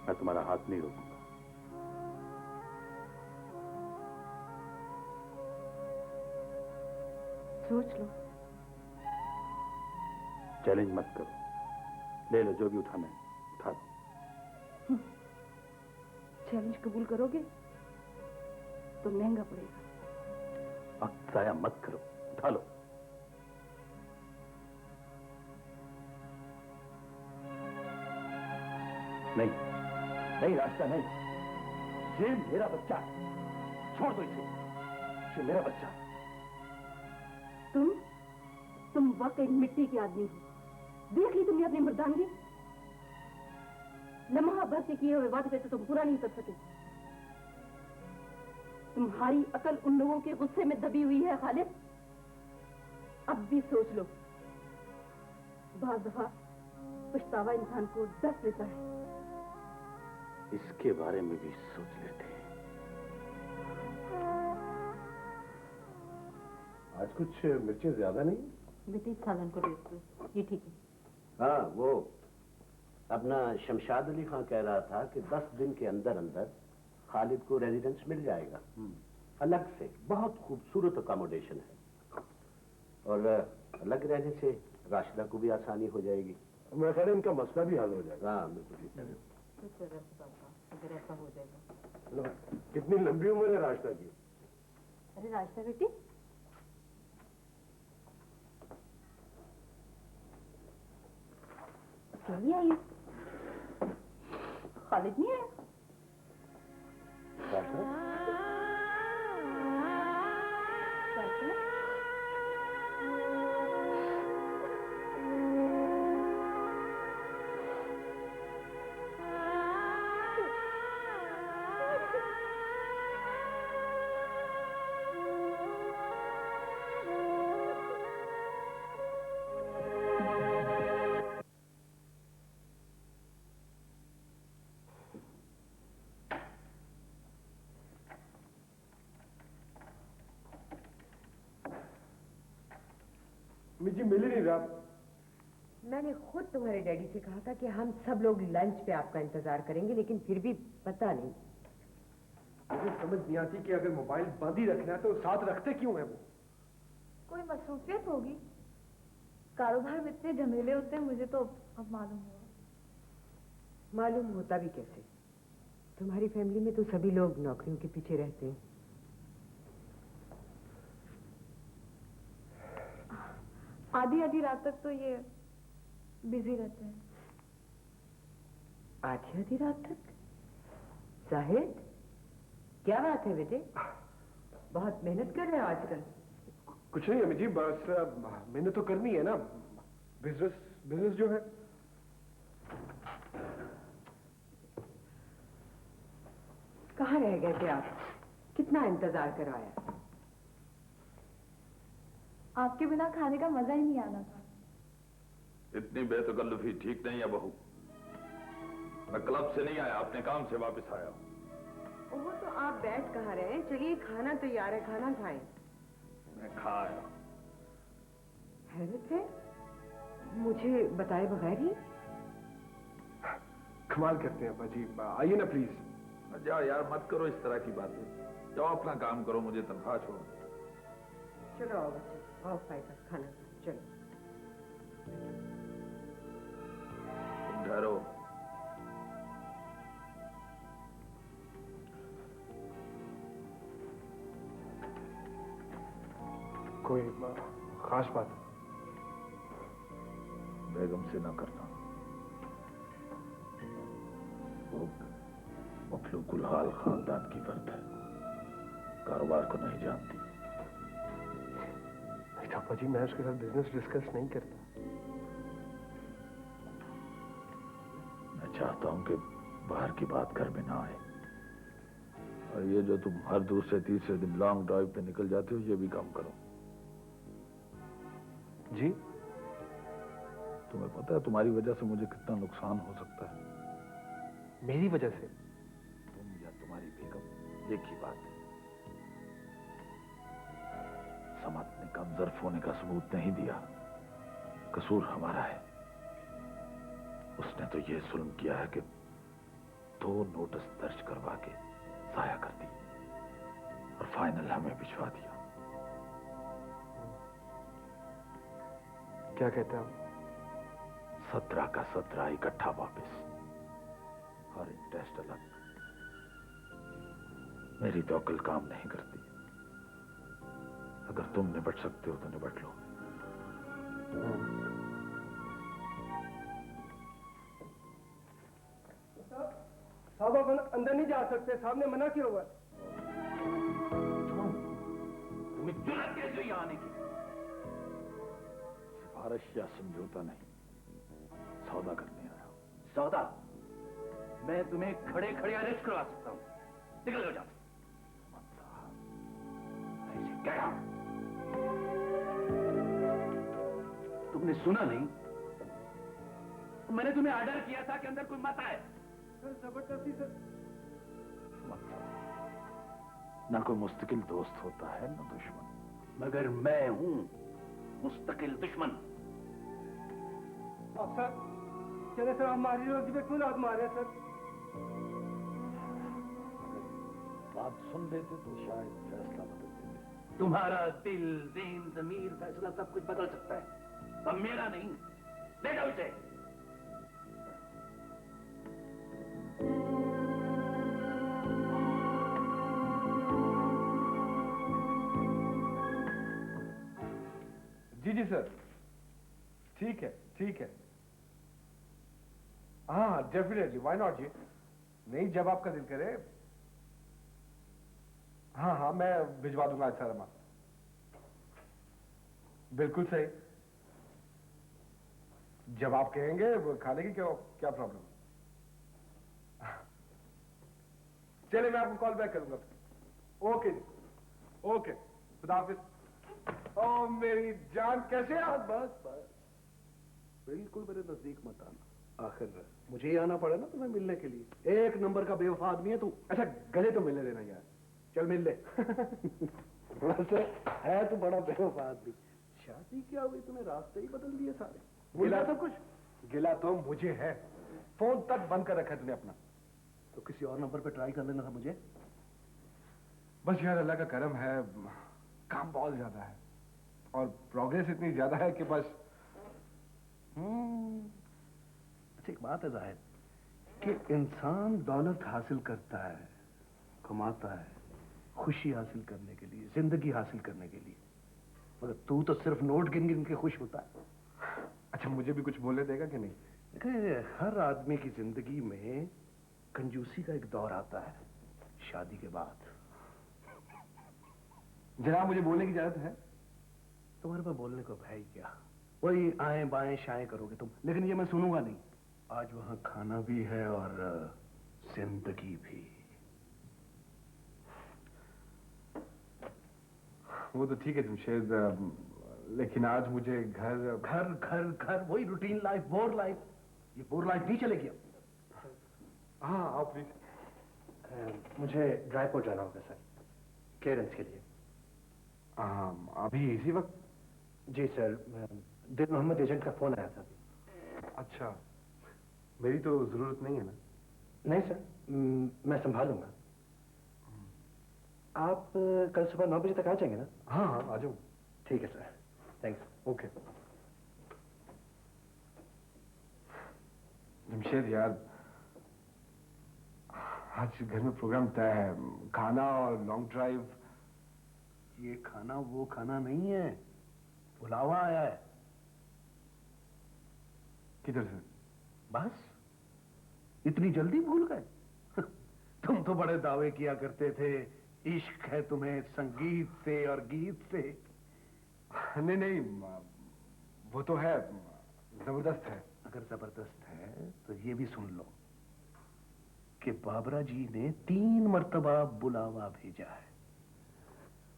मैं तुम्हारा हाथ नहीं रोकूंगा। सोच लो। चैलेंज मत करो, ले लो जो भी उठाना है, उठा लो। चैलेंज कबूल करोगे तो महंगा पड़ेगा। वक्त जाया मत करो, उठा लो। नहीं नहीं रास्ता नहीं, ये मेरा बच्चा है, छोड़ दो इसे। ये मेरा बच्चा है। तुम वाकई मिट्टी के आदमी हो। देख ली तुमने अपनी मर्दानगी। लम्हा भर के किए हुए वादे पे तो तुम पूरा नहीं कर सके। तुम्हारी अकल उन लोगों के गुस्से में दबी हुई है खालिद। अब भी सोच लो, बाज़ दफा पछतावा इंसान को डस लेता है। इसके बारे में भी सोच लेते हैं। आज कुछ मिर्चें ज्यादा नहीं? बेटे सालन को दे दो, ये ठीक है। हाँ, वो अपना शमशाद अली खां कह रहा था कि 10 दिन के अंदर अंदर खालिद को रेजिडेंस मिल जाएगा, अलग से। बहुत खूबसूरत अकोमोडेशन है और अलग रहने से राशिदा को भी आसानी हो जाएगी। मेरा ख्याल है इनका मसला भी हल हो जाएगा। हाँ, बिल्कुल। अगर ऐसा हो जाएगा। कितनी लंबी उम्र है राशिदा की? अरे राशिदा बेटी, नहीं आई, खालिद नहीं आया। मिजी मिल ही नहीं रहा। मैंने खुद तुम्हारे डैडी से कहा था कि हम सब लोग लंच पे आपका इंतजार करेंगे, लेकिन फिर भी पता नहीं। मुझे समझ नहीं आती कि अगर मोबाइल बंद ही रखना है तो साथ रखते क्यों है वो? कोई मसरूफियत होगी, कारोबार में इतने झमेले होते हैं, मुझे तो अब मालूम हुआ। मालूम होता भी कैसे? तुम्हारी फैमिली में तो सभी लोग नौकरियों के पीछे रहते हैं। आधी आधी रात तक तो ये बिजी रहते हैं। आधी आधी रात तक? जाहिद, क्या बात है बेटे? बहुत मेहनत कर रहे हो आजकल। कुछ नहीं अम्मी जी, बस मेहनत तो करनी है ना। बिजनेस जो है। कहाँ रह गए थे आप? कितना इंतजार करवाया। आपके बिना खाने का मजा ही नहीं आना था। इतनी बेतकल्लुफी ठीक नहीं है बहू। मैं क्लब से नहीं आया, अपने काम से वापस आया। वो तो आप बैठ कहाँ रहे हैं? चलिए खाना तैयार है, खाना खाएं। मैं खाया। हैरत है, मुझे बताए बगैर ही। कमाल करते हैं अब्बा जी, आइए ना प्लीज। जाओ यार, मत करो इस तरह की बातें। जाओ अपना काम करो, मुझे तनख्वाह छोड़ो। चलो आओ बच्चे, आओ फायदा खाना खाओ, चलो। तुम ठहरो। कोई खास बात? बेगम से ना करना, वो मखलूकुल हाल खानदान की फर्द है, कारोबार को नहीं जानती। पापा जी, मैं उसके साथ बिजनेस डिस्कस नहीं करता। मैं चाहता हूं कि बाहर की बात घर में ना आए। और ये जो तुम हर दूसरे तीसरे दिन लॉन्ग ड्राइव पे निकल जाते हो, ये भी काम करो। जी? तुम्हें पता है तुम्हारी वजह से मुझे कितना नुकसान हो सकता है? मेरी वजह से? तुम या तुम्हारी बेगम, एक ही बात है। समत ने कम ज़र्फ होने का सबूत नहीं दिया, कसूर हमारा है। उसने तो ये जुल्म किया है कि 2 नोटिस दर्ज करवा के जाया कर दी और फाइनल हमें भिजवा दिया। क्या कहते हैं आप? 17 का 17 इकट्ठा वापस, और इंटरेस्ट अलग। मेरी तो अकल काम नहीं करती। अगर तुम निपट सकते हो तो निपट लो। साहब आप अंदर नहीं जा सकते, साहब ने मना किया हुआ। तुम्हें जुर्रत कैसे यहाँ आने की? सिफारिश या समझौता नहीं, सौदा करने आया। सौदा? मैं तुम्हें खड़े खड़े अरेस्ट करवा सकता हूँ। निकल जाओ। तुमने सुना नहीं? मैंने तुम्हें ऑर्डर किया था कि अंदर कोई मत आए। सर जबरदस्ती सर। ना कोई मुस्तकिल दोस्त होता है ना दुश्मन, मगर मैं हूं मुस्तकिल दुश्मन। अब सर चले सर, हमारी रोजी पे क्यों लात मारे सर? बात सुन लेते तो शायद फैसला बदल देते। तुम्हारा दिल, ज़हन, ज़मीर, फैसला सब कुछ बदल सकता है, पर मेरा नहीं। ले जाओ इसे। जी जी सर, ठीक है ठीक है। हाँ डेफिनेटली, व्हाई नॉट जी। नहीं, जब आपका दिल करे। हाँ हाँ, मैं भिजवा दूंगा आज सारा माल। बिल्कुल सही। जब आप कहेंगे वो खाने की क्या क्या प्रॉब्लम? चलिए मैं आपको कॉल बैक करूंगा। ओके जी, ओके, खुदा हाफिज। ओ मेरी जान, कैसे आप? बस बस, बिल्कुल मेरे नजदीक मत आना। आखिर मुझे ही आना पड़ा ना तुम्हें मिलने के लिए। एक नंबर का बेवफा आदमी है तू। अच्छा गले तो मिलने देना यार, चल मिल ले। वैसे है तू बड़ा बेवफा आदमी। शादी क्या हुई, तुम्हें रास्ते ही बदल दिए सारे। गिला तो कुछ, गिला तो मुझे है। फोन तक बंद कर रखा है तूने अपना। तो किसी और नंबर पे ट्राई कर लेना था मुझे। बस यार अल्लाह का करम है, काम बहुत ज्यादा है और प्रोग्रेस इतनी ज्यादा है कि बस। अच्छा एक बात है जाहिद, कि इंसान दौलत हासिल करता है, कमाता है खुशी हासिल करने के लिए, जिंदगी हासिल करने के लिए, मगर तू तो सिर्फ नोट गिन गिन के खुश होता है। अच्छा मुझे भी कुछ बोलने देगा कि नहीं? देखिए हर आदमी की जिंदगी में कंजूसी का एक दौर आता है शादी के बाद। जनाब मुझे बोलने की इजाजत है? तुम्हारे पास बोलने को भाई क्या, वही आए बाएं शाएं करोगे तुम, लेकिन ये मैं सुनूंगा नहीं। आज वहां खाना भी है और जिंदगी भी। वो तो ठीक है जमशेद, लेकिन आज मुझे घर घर घर घर वही रूटीन लाइफ, बोर लाइफ। ये बोर लाइफ नहीं चलेगी अब। हाँ आओ प्लीज। मुझे ड्राईपोर्ट जाना होगा सर, क्लियरेंस के लिए। अभी इसी वक्त? जी सर, दिल मोहम्मद एजेंट का फोन आया था अभी। अच्छा, मेरी तो जरूरत नहीं है ना? नहीं सर, मैं संभालूंगा। आप कल सुबह 9 बजे तक आ जाएंगे ना? हाँ हाँ आ जाऊँ। ठीक है सर, थैंक्स। ओके। जमशेद यार, आज घर में प्रोग्राम तय है, खाना और लॉन्ग ड्राइव। ये खाना वो खाना नहीं है, बुलावा आया है। किधर से? बस इतनी जल्दी भूल गए? तुम तो बड़े दावे किया करते थे, इश्क है तुम्हें संगीत से और गीत से। नहीं नहीं, वो तो है, जबरदस्त है। अगर जबरदस्त है तो ये भी सुन लो कि बाबरा जी ने 3 मर्तबा बुलावा भेजा है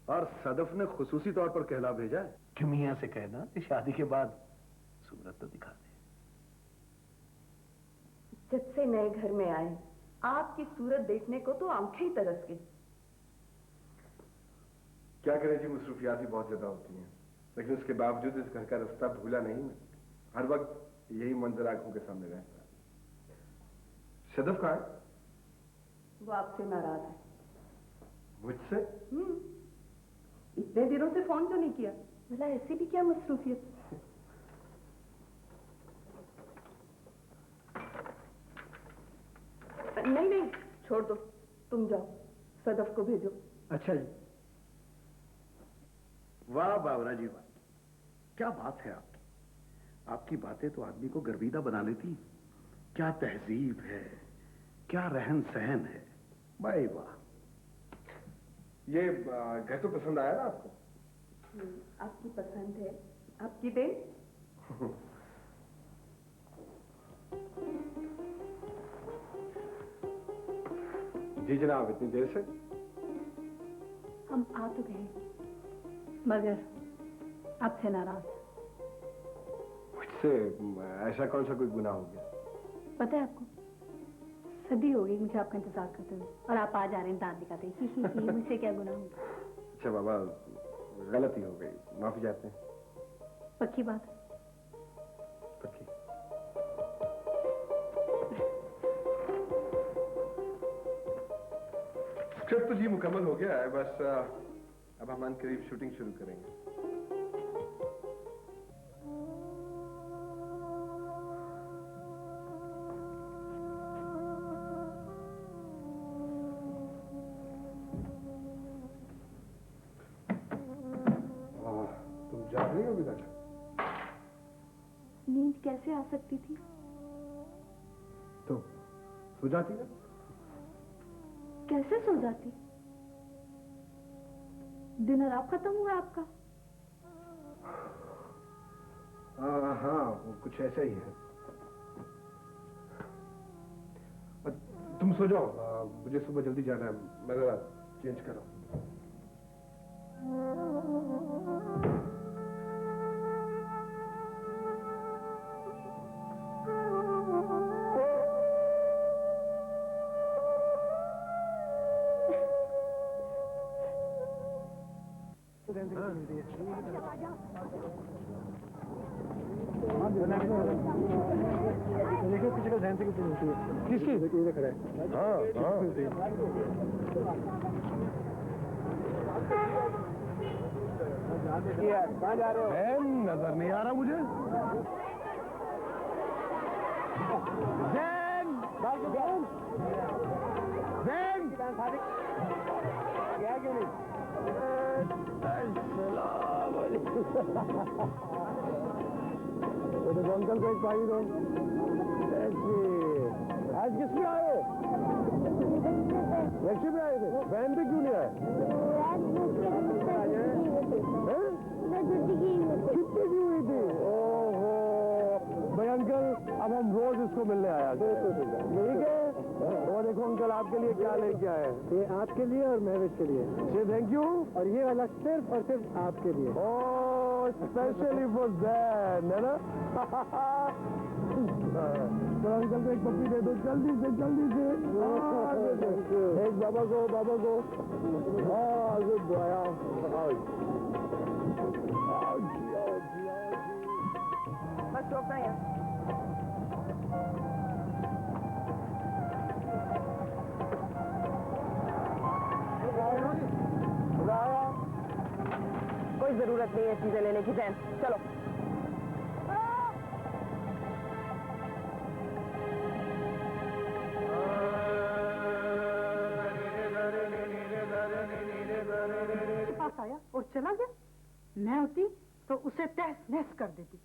और सदफ ने खुसूसी तौर पर कहला भेजा है कि मियां से कहना कि शादी के बाद सूरत तो दिखा दे। जब से नए घर में आए आपकी सूरत देखने को तो आंखें ही तरस गई। क्या करें जी, मसरूफियात ही बहुत ज्यादा होती हैं, लेकिन उसके बावजूद इस घर का रास्ता भूला नहीं मैं। हर वक्त यही मंजर आंखों के सामने रहता है। सदफ कहाँ है? वो आपसे नाराज है। मुझसे? इतने दिनों से फोन क्यों नहीं किया? भला ऐसी भी क्या मसरूफियत? नहीं नहीं छोड़ दो, तुम जाओ, सदफ को भेजो। अच्छा जी। वाह बाबरा जी वाह, क्या बात है आपकी बातें तो आदमी को गर्विदा बना लेती। क्या तहजीब है, क्या रहन सहन है, भाई वाह। ये घर तो पसंद आया ना आपको? आपकी पसंद है, आपकी देन। जी जनाब, इतनी देर से? हम आ तो गए, मगर अब से नाराज। मुझसे ऐसा कौन सा कोई गुनाह हो गया? पता है आपको, सदी हो गई मुझे आपका इंतजार करते हुए और आप आ जा रहे हैं दांत दिखाते। ही मुझसे क्या गुनाह होगा? अच्छा बाबा, गलती हो गई, माफी चाहते हैं। पक्की बात है? पक्की। स्क्रिप्ट तो जी मुकम्मल हो गया है, बस अब हम अन करीब शूटिंग शुरू करेंगे। तुम जाग रही हो अभी तक? नींद कैसे आ सकती थी? तो सो जाती ना? कैसे सो जाती? डिनर आप खत्म हुआ आपका? हाँ, वो कुछ ऐसा ही है। तुम सो जाओ, मुझे सुबह जल्दी जाना है, मैं जरा चेंज कर रहा हूँ। देखो किसी का ध्यान से कितनी मिलती है। किसकी? ये खड़ा है। हाँ हाँ। कहाँ जा रहे हो? नजर नहीं आ रहा मुझे। जैन! गया क्यों नहीं? तो अंकल को एक पाई दो। आज किस में आए हो? रिक्शे में आए थे? वैन पे क्यों नहीं आए? छुट्टी की हुई थी। ओहो भाई अंकल, अब हम रोज इसको मिलने आया। ठीक है, वो देखो अंकल आपके लिए क्या लेके आए। ये आपके लिए और महवेश के लिए। Thank you. और ये वाला सिर्फ और सिर्फ आपके लिए। ओह स्पेशली फॉर दैट, है ना? तो अंकल को एक पप्पी दे दो जल्दी से जल्दी से। एक बाबा को हाँ गुड बॉय। बस रोकना है। कोई जरूरत नहीं है चीजें लेने की। जैन चलो। पास आया और चला गया। मैं होती तो उसे तहस नहस कर देती।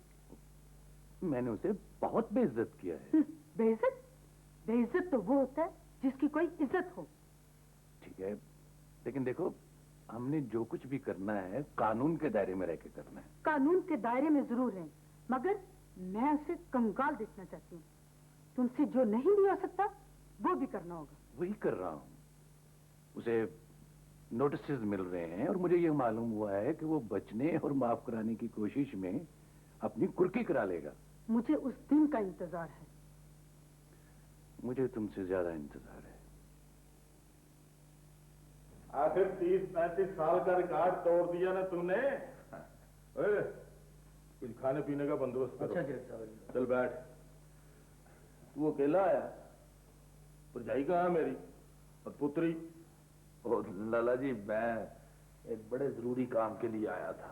मैंने उसे बहुत बेइज्जत किया है। बेइज्जत? बेइज्जत तो वो होता है जिसकी कोई इज्जत हो। ठीक है, लेकिन देखो हमने जो कुछ भी करना है कानून के दायरे में रह के करना है। कानून के दायरे में जरूर है, मगर मैं उसे कंगाल देखना चाहती हूँ। तुमसे जो नहीं भी हो सकता वो भी करना होगा। वही कर रहा हूँ। उसे नोटिसेस मिल रहे हैं और मुझे ये मालूम हुआ है कि वो बचने और माफ कराने की कोशिश में अपनी कुर्की करा लेगा। मुझे उस दिन का इंतजार है। मुझे तुमसे ज्यादा इंतजार है। आखिर 30-35 साल का रिकॉर्ड तोड़ दिया ना तूने। कुछ खाने पीने का बंदोबस्त करो। अच्छा चल बैठ। तू अकेला आया? भरजाई कहाँ मेरी और पुत्री? और लाला जी, मैं एक बड़े जरूरी काम के लिए आया था।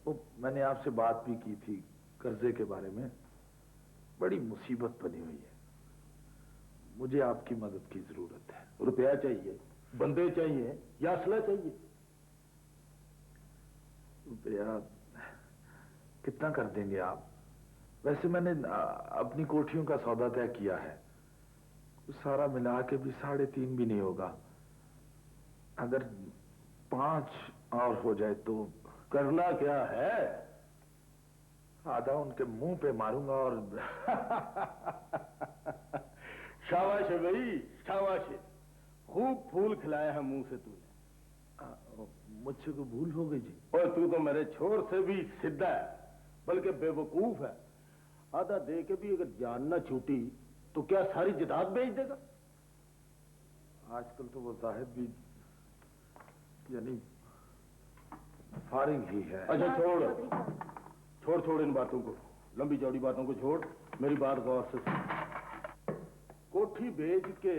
वो मैंने आपसे बात भी की थी कर्जे के बारे में। बड़ी मुसीबत बनी हुई है, मुझे आपकी मदद की जरूरत है। रुपया चाहिए, बंदे चाहिए या असला चाहिए? रुपया कितना कर देंगे आप? वैसे मैंने अपनी कोठियों का सौदा तय किया है, सारा मिला के भी 3.5 भी नहीं होगा। अगर 5 और हो जाए तो। करना क्या है? आधा उनके मुंह पे मारूंगा और शाबाश है भाई, शाबाश है। खूब फूल खिलाया है मुंह से तूने। मुझसे को भूल हो गई जी। और तू तो मेरे छोर से भी सीधा है, बल्कि बेवकूफ है। आधा दे के भी अगर जान न छूटी तो क्या सारी जायदाद बेच देगा? आजकल तो वो जाहिद भी यानी फारिग ही है। अच्छा छोड़ छोड़ इन बातों को, लंबी चौड़ी बातों को छोड़, मेरी बात गौर से सुन। कोठी बेच के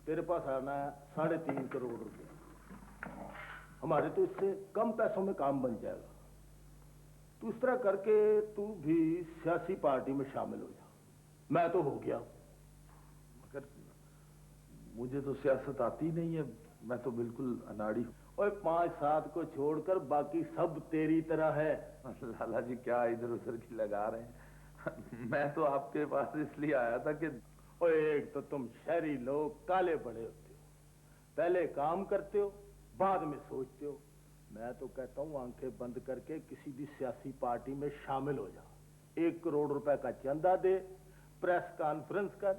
तेरे पास आना है 3.5 करोड़ रुपए। हमारे तो इससे कम पैसों में काम बन जाएगा। तू इस तरह करके तू भी सियासी पार्टी में शामिल हो जा। मैं तो हो गया, मगर मुझे तो सियासत आती नहीं है, मैं तो बिल्कुल अनाड़ी हूँ। और 5-7 को छोड़कर बाकी सब तेरी तरह है। लाला जी क्या इधर उधर की लगा रहे हैं? मैं तो आपके पास इसलिए आया था कि और एक तो तुम शहरी लोग काले बड़े होते हो, पहले काम करते हो बाद में सोचते हो। मैं तो कहता हूँ आंखें बंद करके किसी भी सियासी पार्टी में शामिल हो जा। 1 करोड़ रुपए का चंदा दे, प्रेस कॉन्फ्रेंस कर,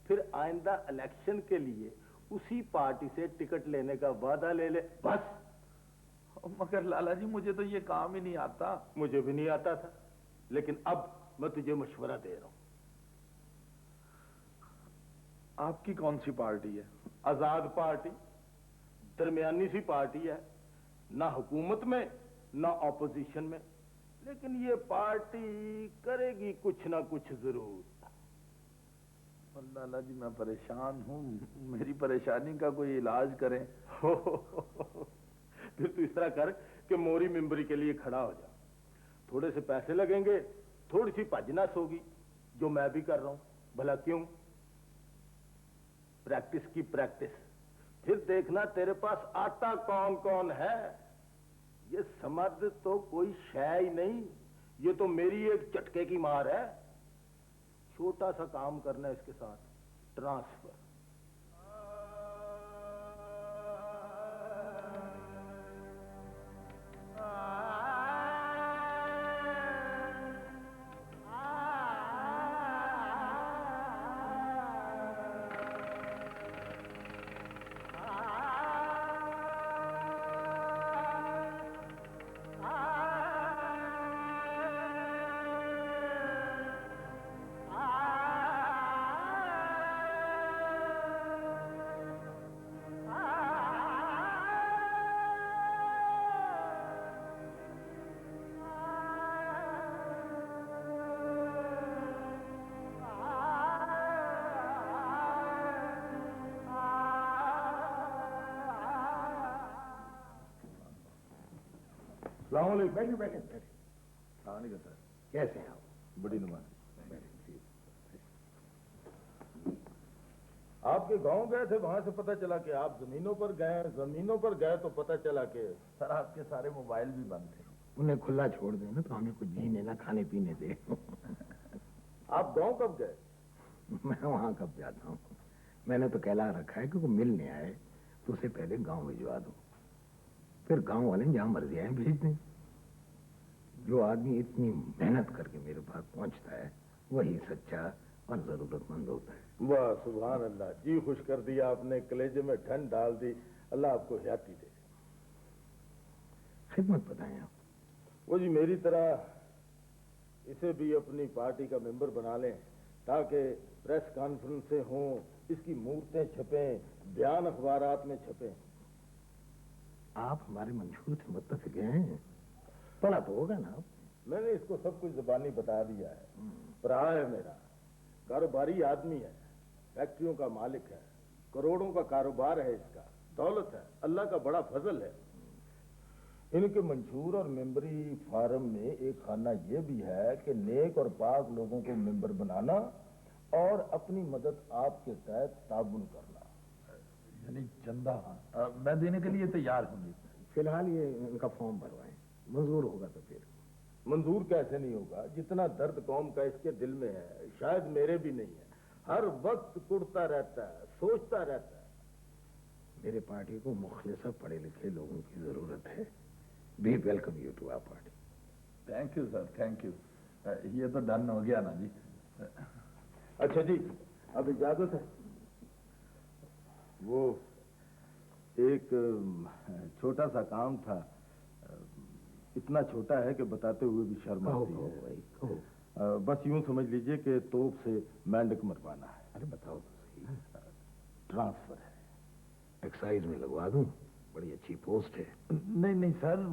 फिर आइंदा इलेक्शन के लिए उसी पार्टी से टिकट लेने का वादा ले ले, बस। मगर लाला जी मुझे तो ये काम ही नहीं आता। मुझे भी नहीं आता था, लेकिन अब मैं तुझे मशवरा दे रहा हूं। आपकी कौन सी पार्टी है? आजाद पार्टी, दरमियानी सी पार्टी है, ना हुकूमत में ना ऑपोजिशन में, लेकिन ये पार्टी करेगी कुछ ना कुछ जरूर। लाला जी मैं परेशान हूँ, मेरी परेशानी का कोई इलाज करें। फिर तू इस तरह कर कि मोरी मेंबरी के लिए खड़ा हो जा। थोड़े से पैसे लगेंगे, थोड़ी सी भजनस होगी, जो मैं भी कर रहा हूं। भला क्यों? प्रैक्टिस की प्रैक्टिस। फिर देखना तेरे पास आता कौन कौन है। ये समझ तो कोई शय ही नहीं, ये तो मेरी एक चटके की मार है। छोटा सा काम करना है इसके साथ, ट्रांसफर। बैठिए बैठिए बैठिए। सर कैसे हैं आप? बड़ी नुमान। आपके गांव गए थे, वहां से पता चला कि आप जमीनों पर गए। जमीनों पर गए तो पता चला कि सर आपके सारे मोबाइल भी बंद थे। उन्हें खुला छोड़ दें ना तो हमें कुछ जीने ना खाने पीने दे। आप गांव कब गए? मैं वहां कब जाता हूँ? मैंने तो कहला रखा है कि वो मिलने आए तो उसे पहले गांव भिजवा दो, फिर गांव वाले जहां मर्जी आए भेज दें। जो आदमी इतनी मेहनत करके मेरे पास पहुंचता है वही सच्चा और जरूरतमंद होता है। वाह सुभान अल्लाह, जी खुश कर दिया आपने, कलेजे में ठंड डाल दी। अल्लाह आपको हयाती दे। खिदमत बताएं आप। वो जी मेरी तरह इसे भी अपनी पार्टी का मेंबर बना लें, ताकि प्रेस कॉन्फ्रेंसें हों, इसकी मूर्तें छपें, बयान अखबारात में छपें। आप हमारे मंशूर से मुत्तफिक हैं, पढ़ा तो होगा ना? मैंने इसको सब कुछ जुबानी बता दिया है। भरा है मेरा, कारोबारी आदमी है, फैक्ट्रियों का मालिक है, करोड़ों का कारोबार है, इसका दौलत है, अल्लाह का बड़ा फजल है। इनके मंशूर और मेंबरी फार्म में एक खाना ये भी है कि नेक और पाक लोगों को मेंबर बनाना और अपनी मदद आपके तहत ताबुन करना। यानी चंदा मैं देने के लिए तैयार हूँ। फिलहाल ये इनका फॉर्म भरवाएं, मंजूर होगा तो फिर। मंजूर कैसे नहीं होगा? जितना दर्द कौम का इसके दिल में है शायद मेरे भी नहीं है। हर वक्त कुड़ता रहता है, सोचता रहता है। मेरे पार्टी को मुखलिसा पढ़े लिखे लोगों की जरूरत है। Be welcome you to our party. Thank you sir, thank you. ये तो डन हो गया ना जी। अच्छा जी, अब इजाजत है। वो एक छोटा सा काम था, इतना छोटा है कि बताते हुए भी शर्म आती है। बस यूं समझ लीजिए कि तोप से मेंढक मरवाना है। अरे बताओ तो सही। ट्रांसफर है। एक्साइज में लगवा दूं? बड़ी अच्छी पोस्ट है। नहीं नहीं सर,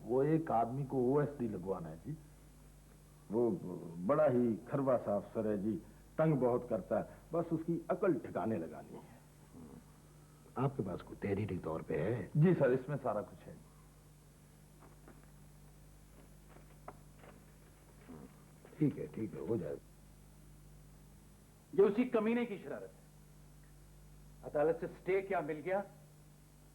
वो एक आदमी को ओएसडी लगवाना है जी। वो बड़ा ही खरवा सा अफसर है जी, तंग बहुत करता है, बस उसकी अकल ठिकाने लगानी है। आपके पास कोई तहरीरी तौर पे है? जी सर, इसमें सारा कुछ है। ठीक है, हो जाएगा। ये उसी कमीने की शरारत है। अदालत से स्टे क्या मिल गया,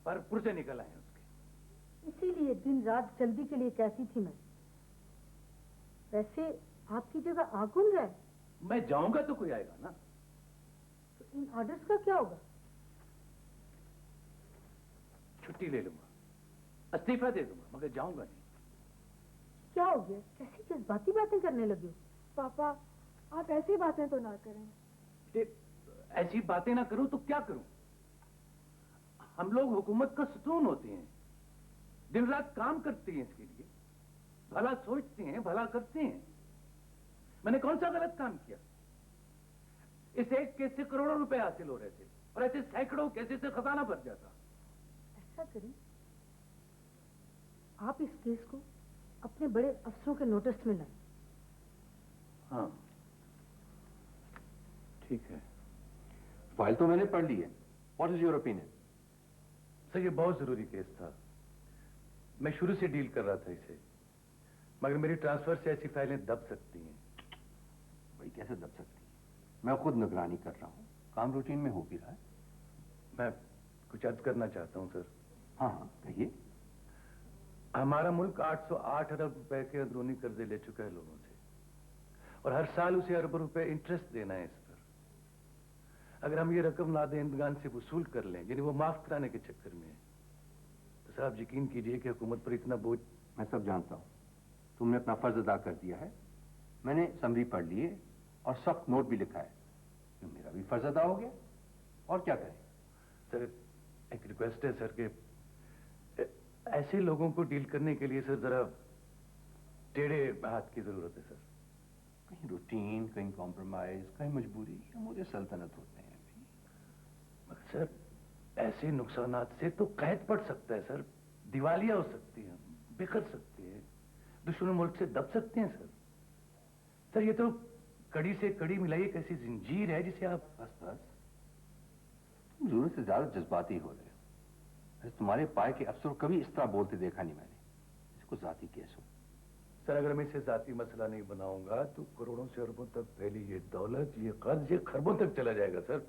पर पुर्जे निकल आए उसके। इसीलिए दिन रात जल्दी के लिए कहती थी मैं। वैसे आपकी जगह आ कौन रहा है? मैं जाऊंगा तो कोई आएगा ना। तो इन ऑर्डर्स का क्या होगा? छुट्टी ले लूंगा, इस्तीफा दे दूंगा, मगर जाऊंगा नहीं। क्या हो गया? कैसी जज्बाती बातें करने लगे हो? पापा, आप ऐसी बातें तो ना करें। ऐसी बातें ना करूं तो क्या करूं? हम लोग हुकूमत का सुतून होते हैं, दिन रात काम करते हैं इसके लिए, भला सोचते हैं, भला करते हैं। मैंने कौन सा गलत काम किया? इस एक केस से करोड़ों रुपए हासिल हो रहे थे और ऐसे सैकड़ों केसेस से खजाना भर जाता। ऐसा करें, आप इस केस को अपने बड़े अफसरों के नोटिस में लाएं। हाँ ठीक है। फाइल तो मैंने पढ़ ली है। What is your opinion? Sir ये बहुत जरूरी केस था, मैं शुरू से डील कर रहा था इसे, मगर मेरी ट्रांसफर से ऐसी फाइलें दब सकती हैं। भाई कैसे दब सकती है? मैं खुद निगरानी कर रहा हूँ, काम रूटीन में हो भी रहा है। मैं कुछ अर्ज करना चाहता हूँ सर। हाँ कहिए। हमारा मुल्क 808 अरब रुपए के अंदरूनी कर्जे ले चुका है लोगों से, और हर साल उसे अरबों रुपए इंटरेस्ट देना है इस पर। अगर हम ये रकम नादेनदगान से वसूल कर लें, यानी वो माफ कराने के चक्कर में, तो सर आप यकीन कीजिए कि हुकूमत पर इतना बोझ। मैं सब जानता हूँ, तुमने अपना फर्ज अदा कर दिया है। मैंने समरी पढ़ ली है और सख्त नोट भी लिखा है, तो मेरा भी फर्ज अदा हो गया। और क्या करें? सर एक रिक्वेस्ट है सर कि ऐसे लोगों को डील करने के लिए सर जरा टेढ़े हाथ की जरूरत है सर। कहीं रूटीन, कहीं कॉम्प्रोमाइज, कहीं मजबूरी, मुझे सल्तनत होते हैं अभी। मगर सर ऐसे नुकसानात से तो कैद पड़ सकता है सर, दिवालिया हो सकती है, बिखर सकती है, दुश्मन मुल्क से दब सकते हैं सर। सर ये तो कड़ी से कड़ी मिलाई एक ऐसी जंजीर है जिसे आप। बस तुम जरूरत से ज्यादा जज्बाती हो रहे हो। तुम्हारे पाए के अफसर कभी इस तरह बोलते देखा नहीं मैंने। इसको जाती केस हो। सर अगर मैं इसे जाती मसला नहीं बनाऊंगा तो करोड़ों से अरबों तक फैली ये दौलत, ये कर्ज, ये खरबों तक चला जाएगा सर।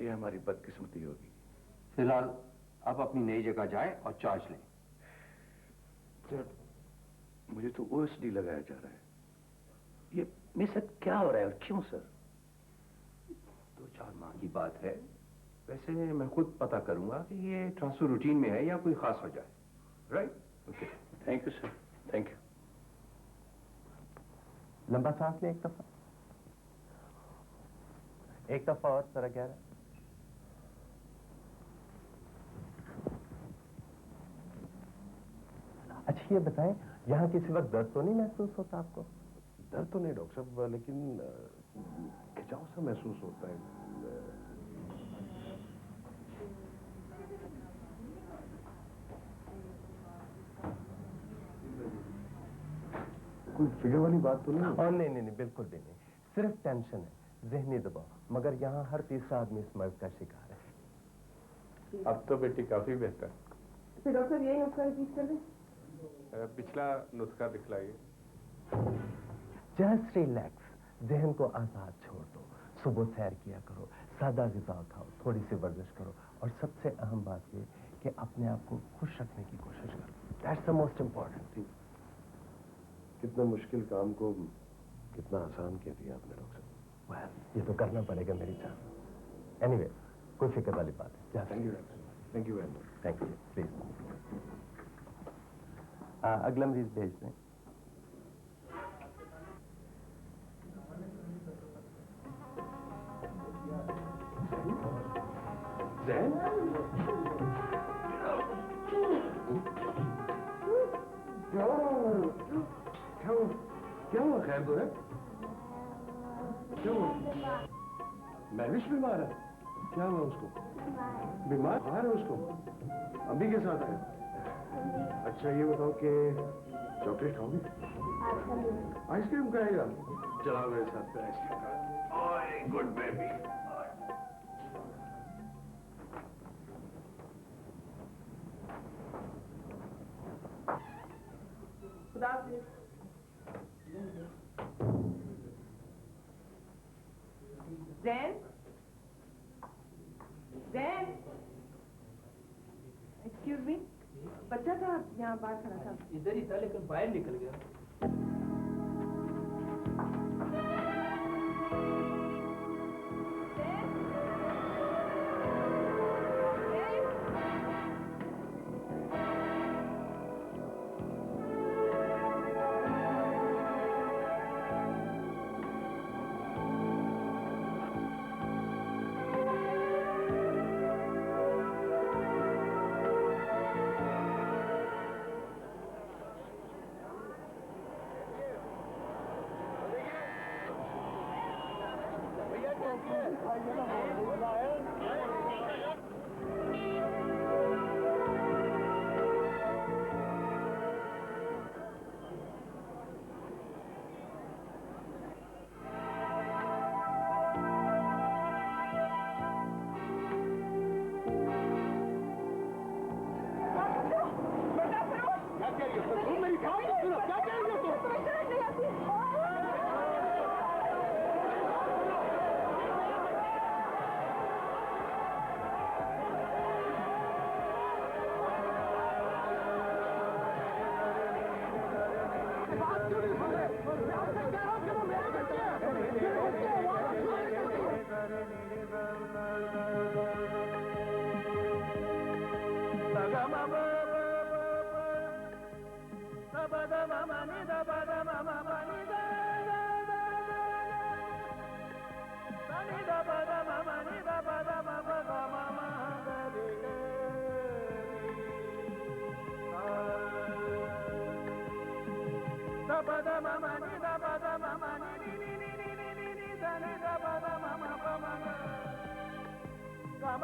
ये हमारी बदकिस्मती होगी। फिलहाल आप अपनी नई जगह जाए और चार्ज लें। सर मुझे तो ओएसडी लगाया जा रहा है, ये मेरे साथ क्या हो रहा है और क्यों सर? 2-4 माह की बात है। वैसे मैं खुद पता करूंगा कि ये ट्रांसफर रूटीन में है या कोई खास वजह है। Right? Okay, thank you sir, thank you. लंबा सांस लें एक दफा, एक दफा और जरा गहरा। अच्छा ये बताएं, यहाँ किसी वक्त दर्द तो नहीं महसूस होता आपको? दर्द तो नहीं डॉक्टर साहब, लेकिन खिंचाव सा महसूस होता है। कोई फिक्र वाली बात तो नहीं? नहीं, बिल्कुल भी नहीं, सिर्फ टेंशन है, जहनी दबाव। मगर यहाँ हर तीसरा आदमी इस मर्ज का शिकार है। अब तो बेटी काफी बेहतर। तो डॉक्टर यही नुस्खा रिपीट कर दें? पिछला नुस्खा दिखलाइए। जस्ट रिलैक्स, जहन को आजाद छोड़ दो, सुबह सैर किया करो, सादा ग़िज़ा खाओ, थोड़ी सी वर्जिश करो, और सबसे अहम बात ये कि अपने आप को खुश रखने की कोशिश करो। That's the most important thing. कितना मुश्किल काम को कितना आसान कह दिया आपने डॉक्टर साहब। well, ये तो करना पड़ेगा मेरी जान। एनीवे, कोई फिक्र वाली बात है। Thank you doctor, thank you very much. Thank you, please. अगला मरीज भेज दें। जैन? क्या हुआ खैर तो है? क्या हुआ? मैविश बीमार है? क्या हुआ उसको? बीमार है उसको? अभी के साथ है? अच्छा ये बताओ कि चॉकलेट खाओगे? आइसक्रीम खाएगा? चलाओ मेरे साथ पे आइसक्रीम खा। ओए good baby. Jain, Jain, excuse me, बच्चा था यहाँ बाहर खड़ा था। इधर ही था लेकिन बाहर निकल गया।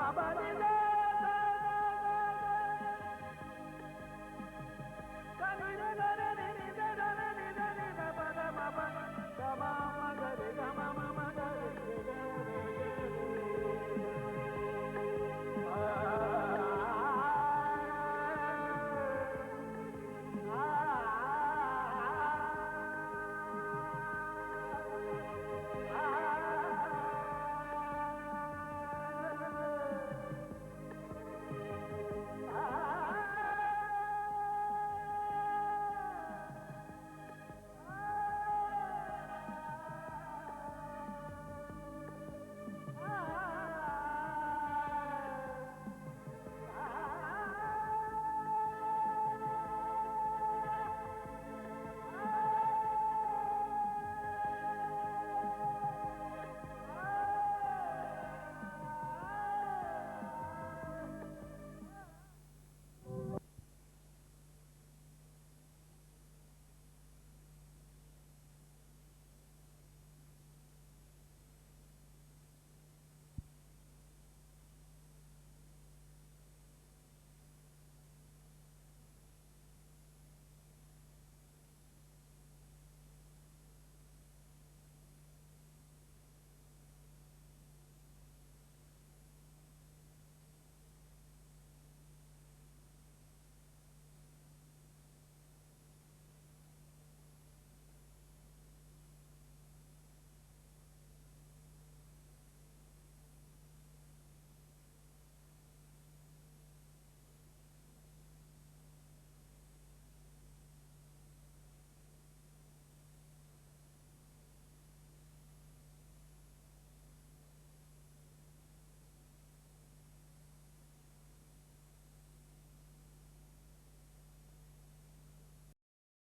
Baba